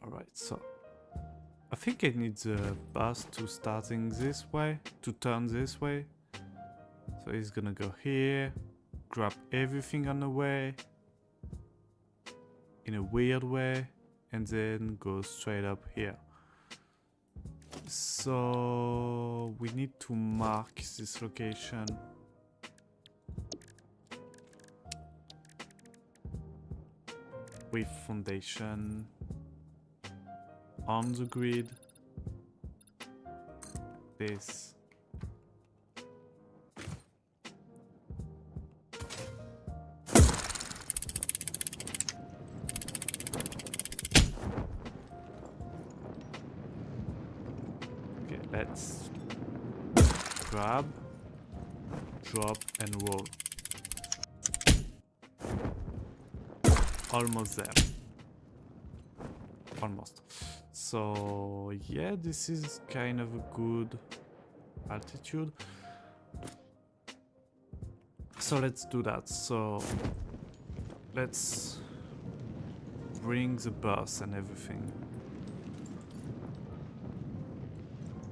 Speaker 1: Alright, so I think I need the bus to starting this way, to turn this way. So he's gonna go here, grab everything on the way, in a weird way, and then go straight up here. So we need to mark this location. With foundation on the grid. This. Okay, let's grab, drop, and roll. Almost there. Almost. So yeah, this is kind of a good altitude. So let's do that. So let's bring the bus and everything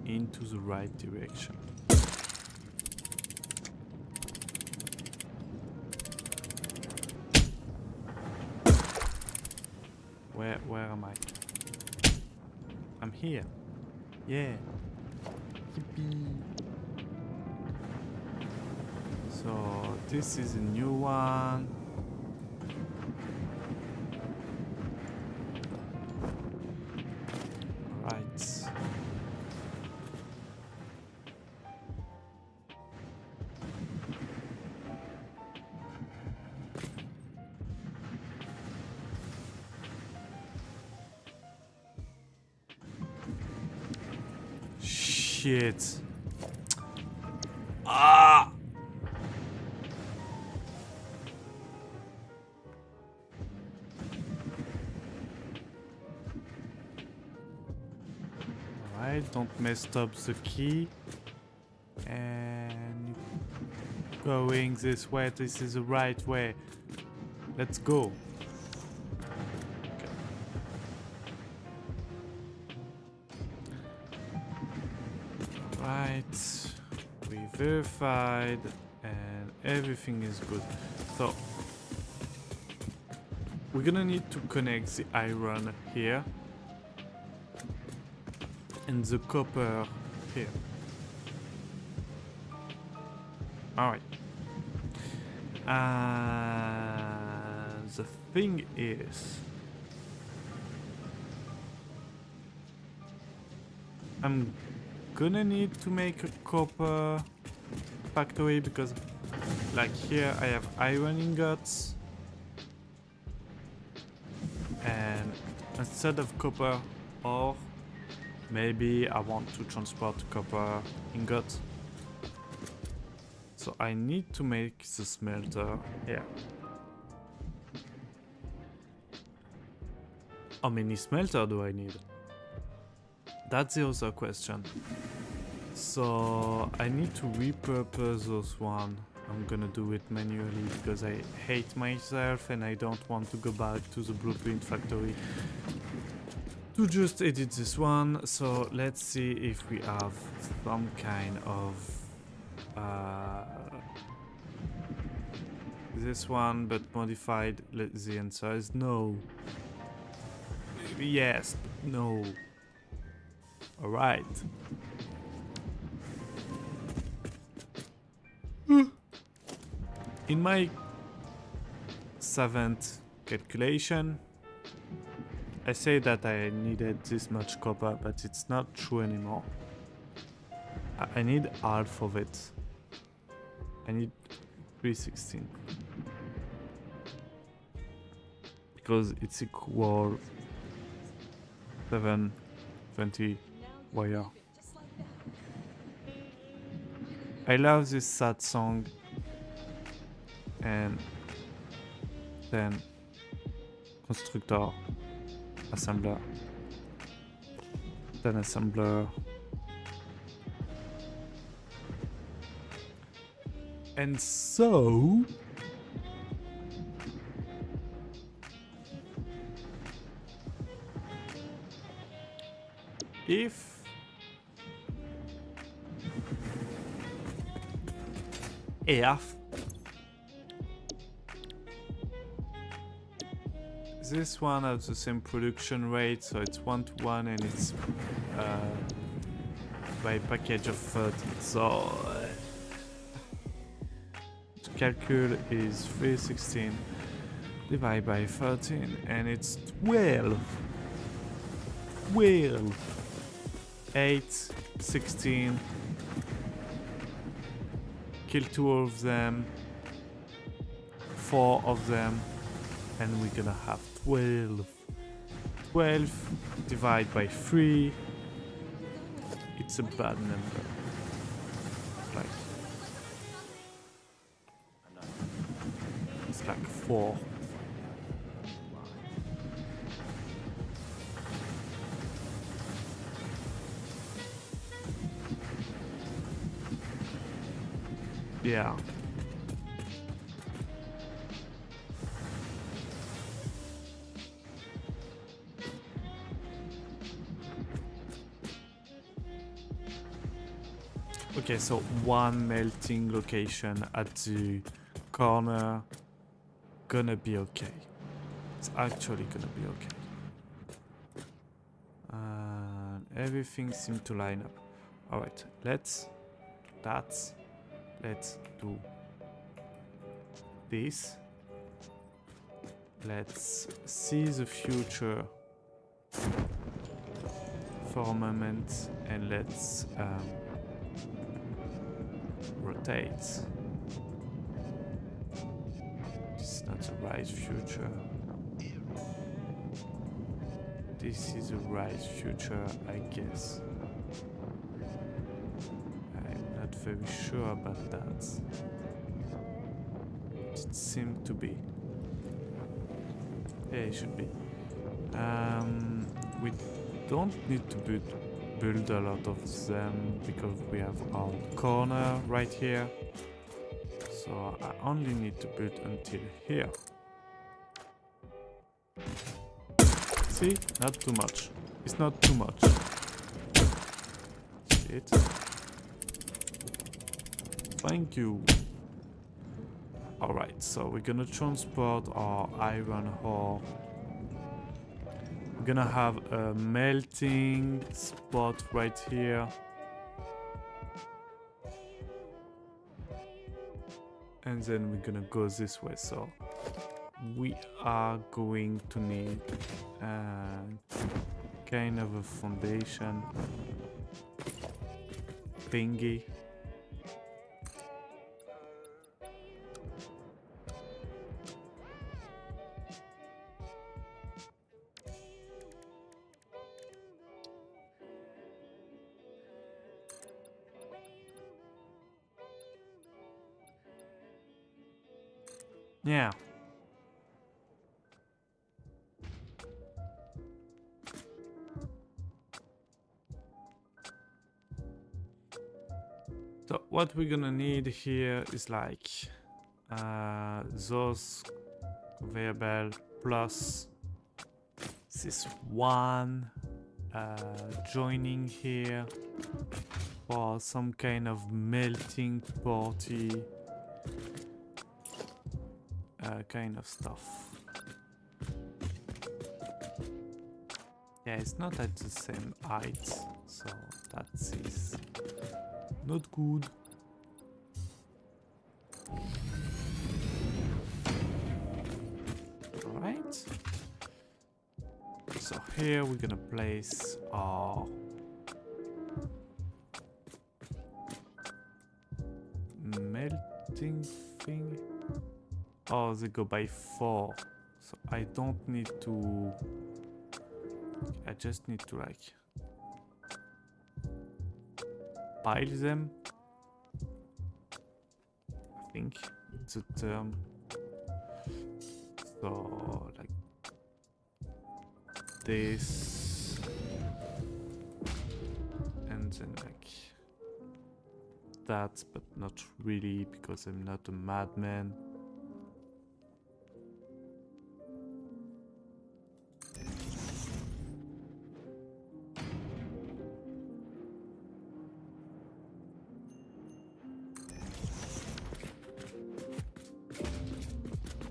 Speaker 1: into the right direction. Where am I? I'm here. Yeah. Yippee. So this is a new one. Right. Shit. Ah! Alright, don't mess up the key. And going this way, this is the right way. Let's go. Okay. Right, we verified and everything is good. So we're gonna need to connect the iron here and the copper here. Alright. And the thing is, I'm gonna need to make a copper factory because like here I have iron ingots and instead of copper ore maybe I want to transport copper ingots. So I need to make the smelter here. How many smelter do I need? That's the other question. So I need to repurpose those one. I'm gonna do it manually because I hate myself and I don't want to go back to the blueprint factory to just edit this one. So let's see if we have some kind of this one but modified. The answer is no. Yes, no. Alright. In my 7th calculation, I say that I needed this much copper, but it's not true anymore. I need half of it. I need 316. Because it's equal 720 wire. I love this sad song. And then constructor, assembler, then assembler, and so if this one has the same production rate, so it's 1:1 and it's by package of 30. So the calcul is 316 divided by 13 and it's 12. 8, 16. Kill 2 of them, 4 of them, and we're gonna have 12. 12 divided by 3. It's a bad number. It's like 4. Yeah. Okay, so one melting location at the corner gonna be okay. It's actually gonna be okay. And everything seems to line up. Alright, let's do this. Let's see the future for a moment and let's rotate. This is not the right future. This is the right future, I guess. I'm not very sure about that. It seemed to be. Yeah, it should be. We don't need to build a lot of them because we have our corner right here. So I only need to build until here. See? Not too much. It's not too much. Shit. Thank you. Alright, so we're gonna transport our iron ore. We're gonna have a melting spot right here. And then we're gonna go this way, so we are going to need kind of a foundation thingy. Yeah. So what we're gonna need here is like those conveyor belt plus this one joining here for some kind of melting party kind of stuff. Yeah, it's not at the same height, so that is not good. Alright. So here we're gonna place our melting thing. Oh, they go by 4. So I don't need to... I just need to like... pile them. I think it's a term. So like this, and then like that, but not really because I'm not a madman.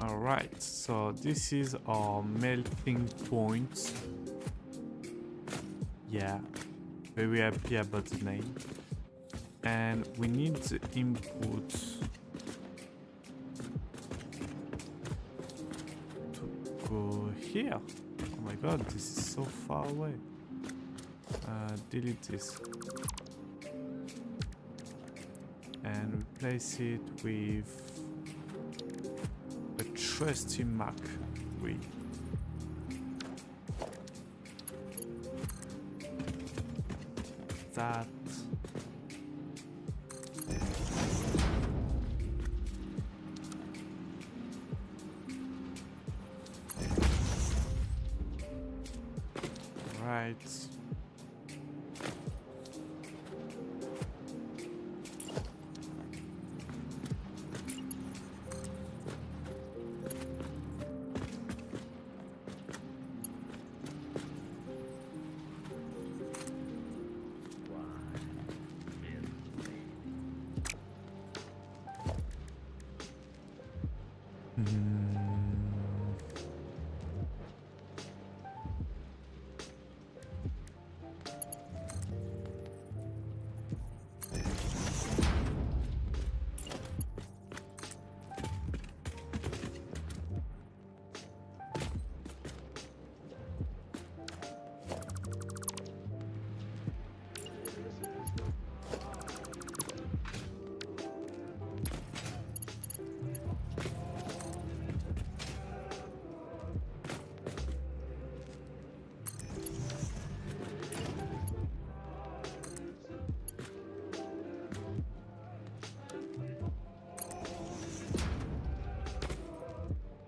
Speaker 1: Alright, so this is our melting point. Yeah, very happy about the name. And we need the input to go here. Oh my god, this is so far away. Delete this. And replace it with a trusty Mac. That. Right.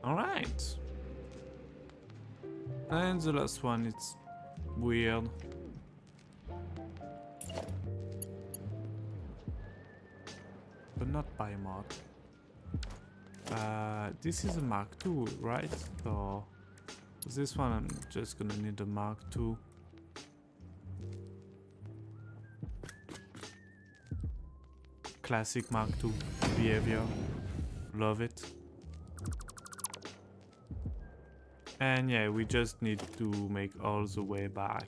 Speaker 1: Alright. And the last one, it's weird. not buy mod. This is a Mark II, right? So this one I'm just gonna need a Mark II. Classic Mark II behavior. Love it. And yeah, we just need to make all the way back.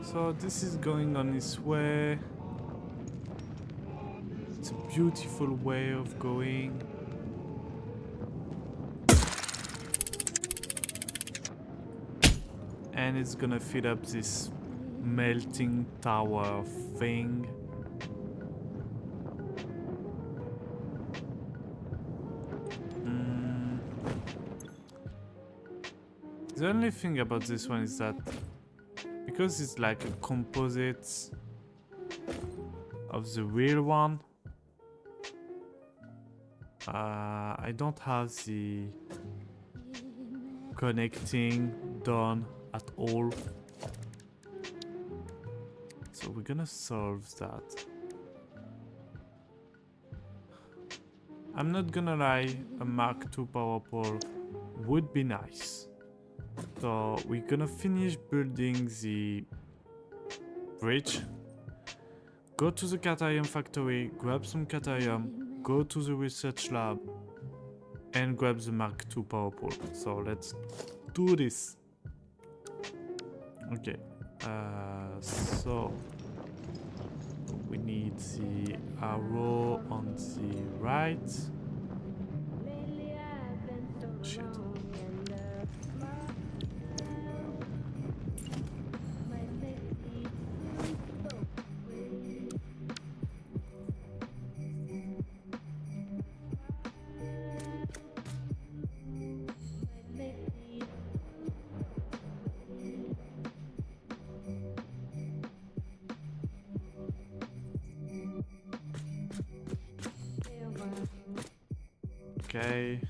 Speaker 1: So this is going on its way. It's a beautiful way of going. And it's gonna fill up this melting tower thing. The only thing about this one is that because it's like a composite of the real one, I don't have the connecting done at all. So we're gonna solve that. I'm not gonna lie, a Mark II power pole would be nice. So we're gonna finish building the bridge, go to the Catarium factory, grab some Catarium, go to the research lab, and grab the Mark II power pole. So let's do this. Okay, so we need the arrow on the right. Shit. Okay.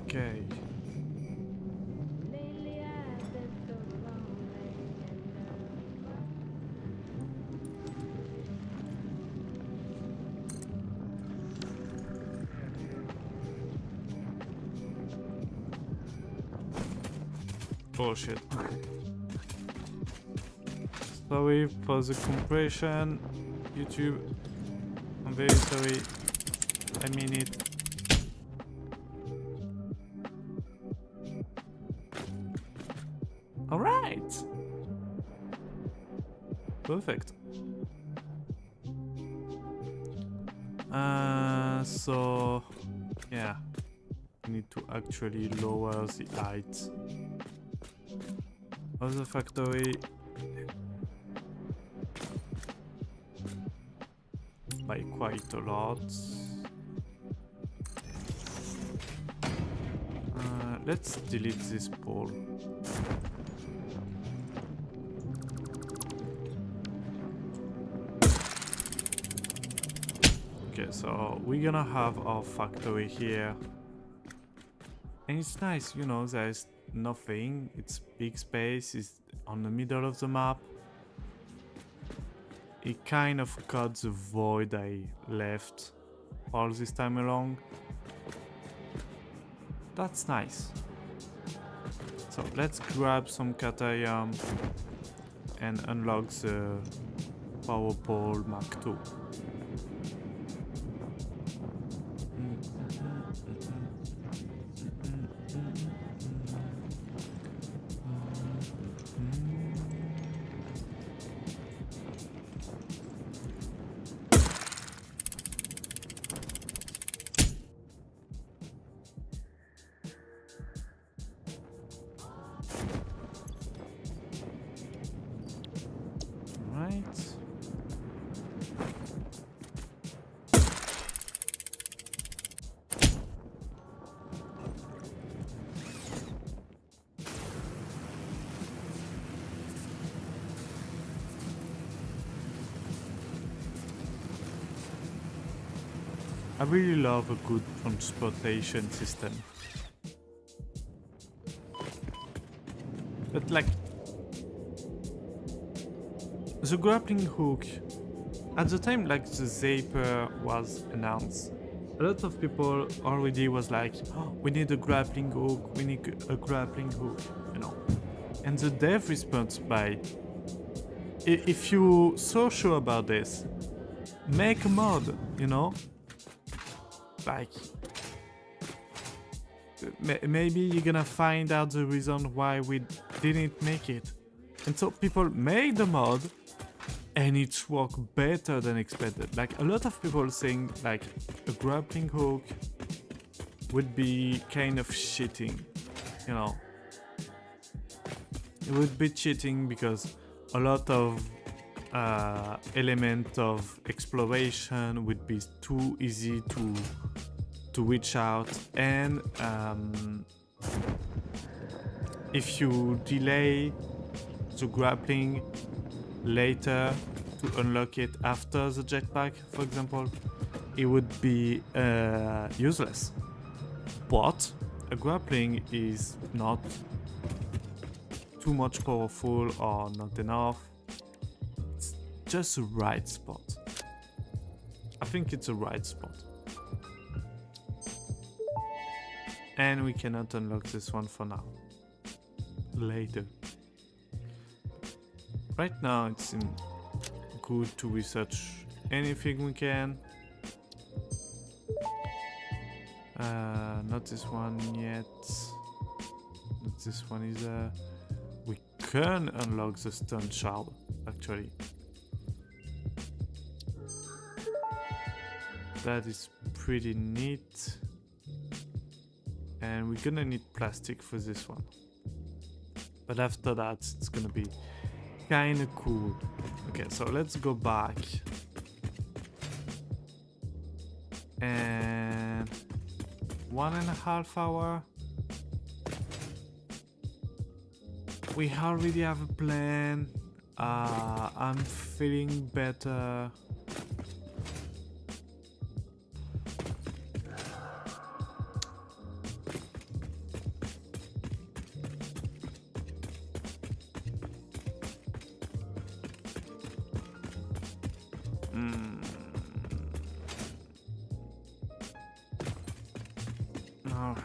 Speaker 1: Okay. Oh shit. Sorry for the compression, YouTube. I'm very sorry. I mean it. Alright. Perfect. So yeah, we need to actually lower the height of the factory by quite a lot. Let's delete this pole. Okay, so we're gonna have our factory here. And it's nice, you know, there's nothing. It's big space, it's on the middle of the map. It kind of cut the void I left all this time along. That's nice. So let's grab some Catarium and unlock the Power Pole Mark II. Right. I really love a good transportation system. But like the grappling hook, at the time like the Zaper was announced, a lot of people already was like, oh, we need a grappling hook, we need a grappling hook, you know. And the dev responds by, if you so sure about this, make a mod, you know? Like, maybe you're gonna find out the reason why we didn't make it. And so people made the mod and it's worked better than expected. Like a lot of people saying like a grappling hook would be kind of cheating, you know. It would be cheating because a lot of element of exploration would be too easy to reach out, and if you delay the grappling later to unlock it after the jetpack, for example, it would be useless. But a grappling is not too much powerful or not enough. It's just the right spot. I think it's the right spot. And we cannot unlock this one for now. Later. Right now it's good to research anything we can. Not this one yet. Not this one either. We can unlock the stone shard, actually. That is pretty neat. And we're gonna need plastic for this one. But after that, it's gonna be kinda cool. Okay, so let's go back. And 1.5 hours. We already have a plan. I'm feeling better. All right.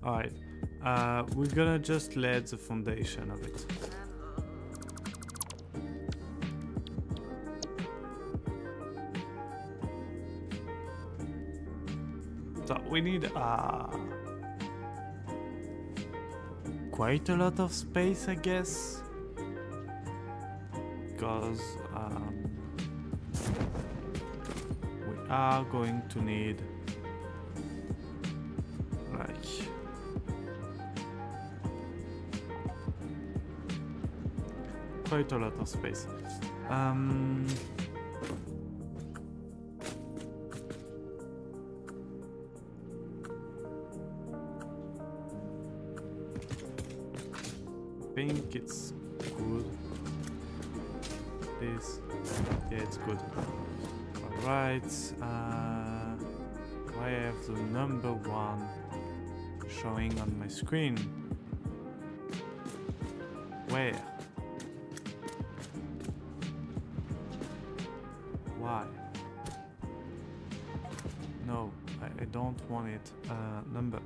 Speaker 1: Alright. We're gonna just lay the foundation of it. So we need quite a lot of space, I guess, because we are going to need like quite a lot of space. I think it's good. This, yeah, it's good. Alright, I have the number 1 showing on my screen. Where? Why? No, I don't want it. Number.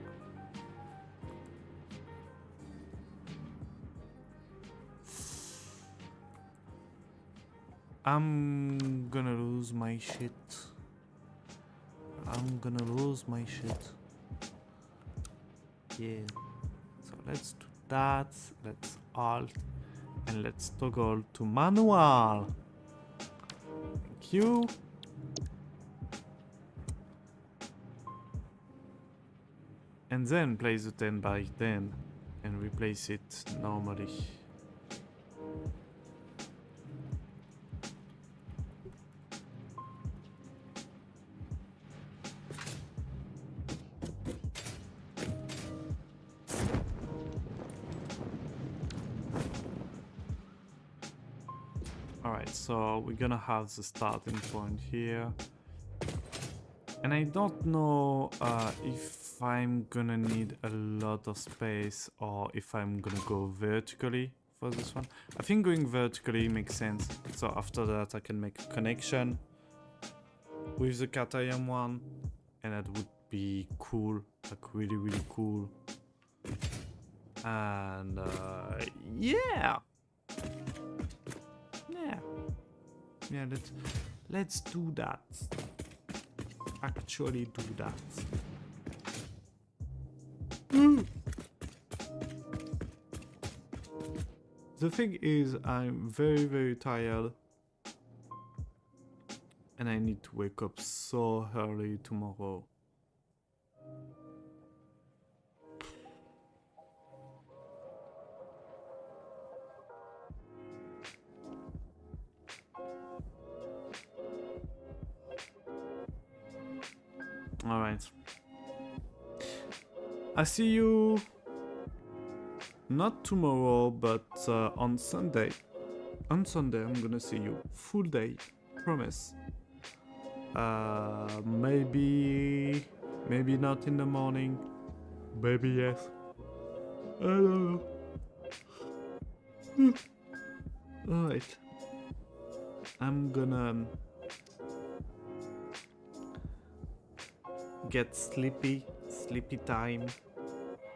Speaker 1: I'm gonna lose my shit. I'm gonna lose my shit. Yeah. So let's do that. Let's alt and let's toggle to manual. Thank you. And then place the 10 by 10 and replace it normally. Alright, so we're gonna have the starting point here. And I don't know if I'm gonna need a lot of space or if I'm gonna go vertically for this one. I think going vertically makes sense. So after that I can make a connection with the cat iron one. And that would be cool, like really, really cool. And yeah. Yeah, let's do that. Actually do that. The thing is, I'm very, very tired. And I need to wake up so early tomorrow. Alright. I see you not tomorrow, but on Sunday. On Sunday, I'm gonna see you full day. Promise. Maybe not in the morning. Maybe yes. I don't know. Alright. I'm gonna get sleepy time.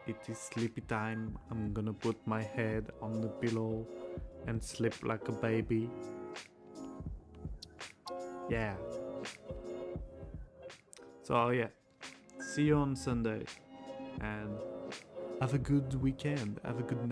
Speaker 1: It is sleepy time. I'm gonna put my head on the pillow and sleep like a baby. Yeah. So yeah, see you on Sunday and have a good weekend. Have a good night.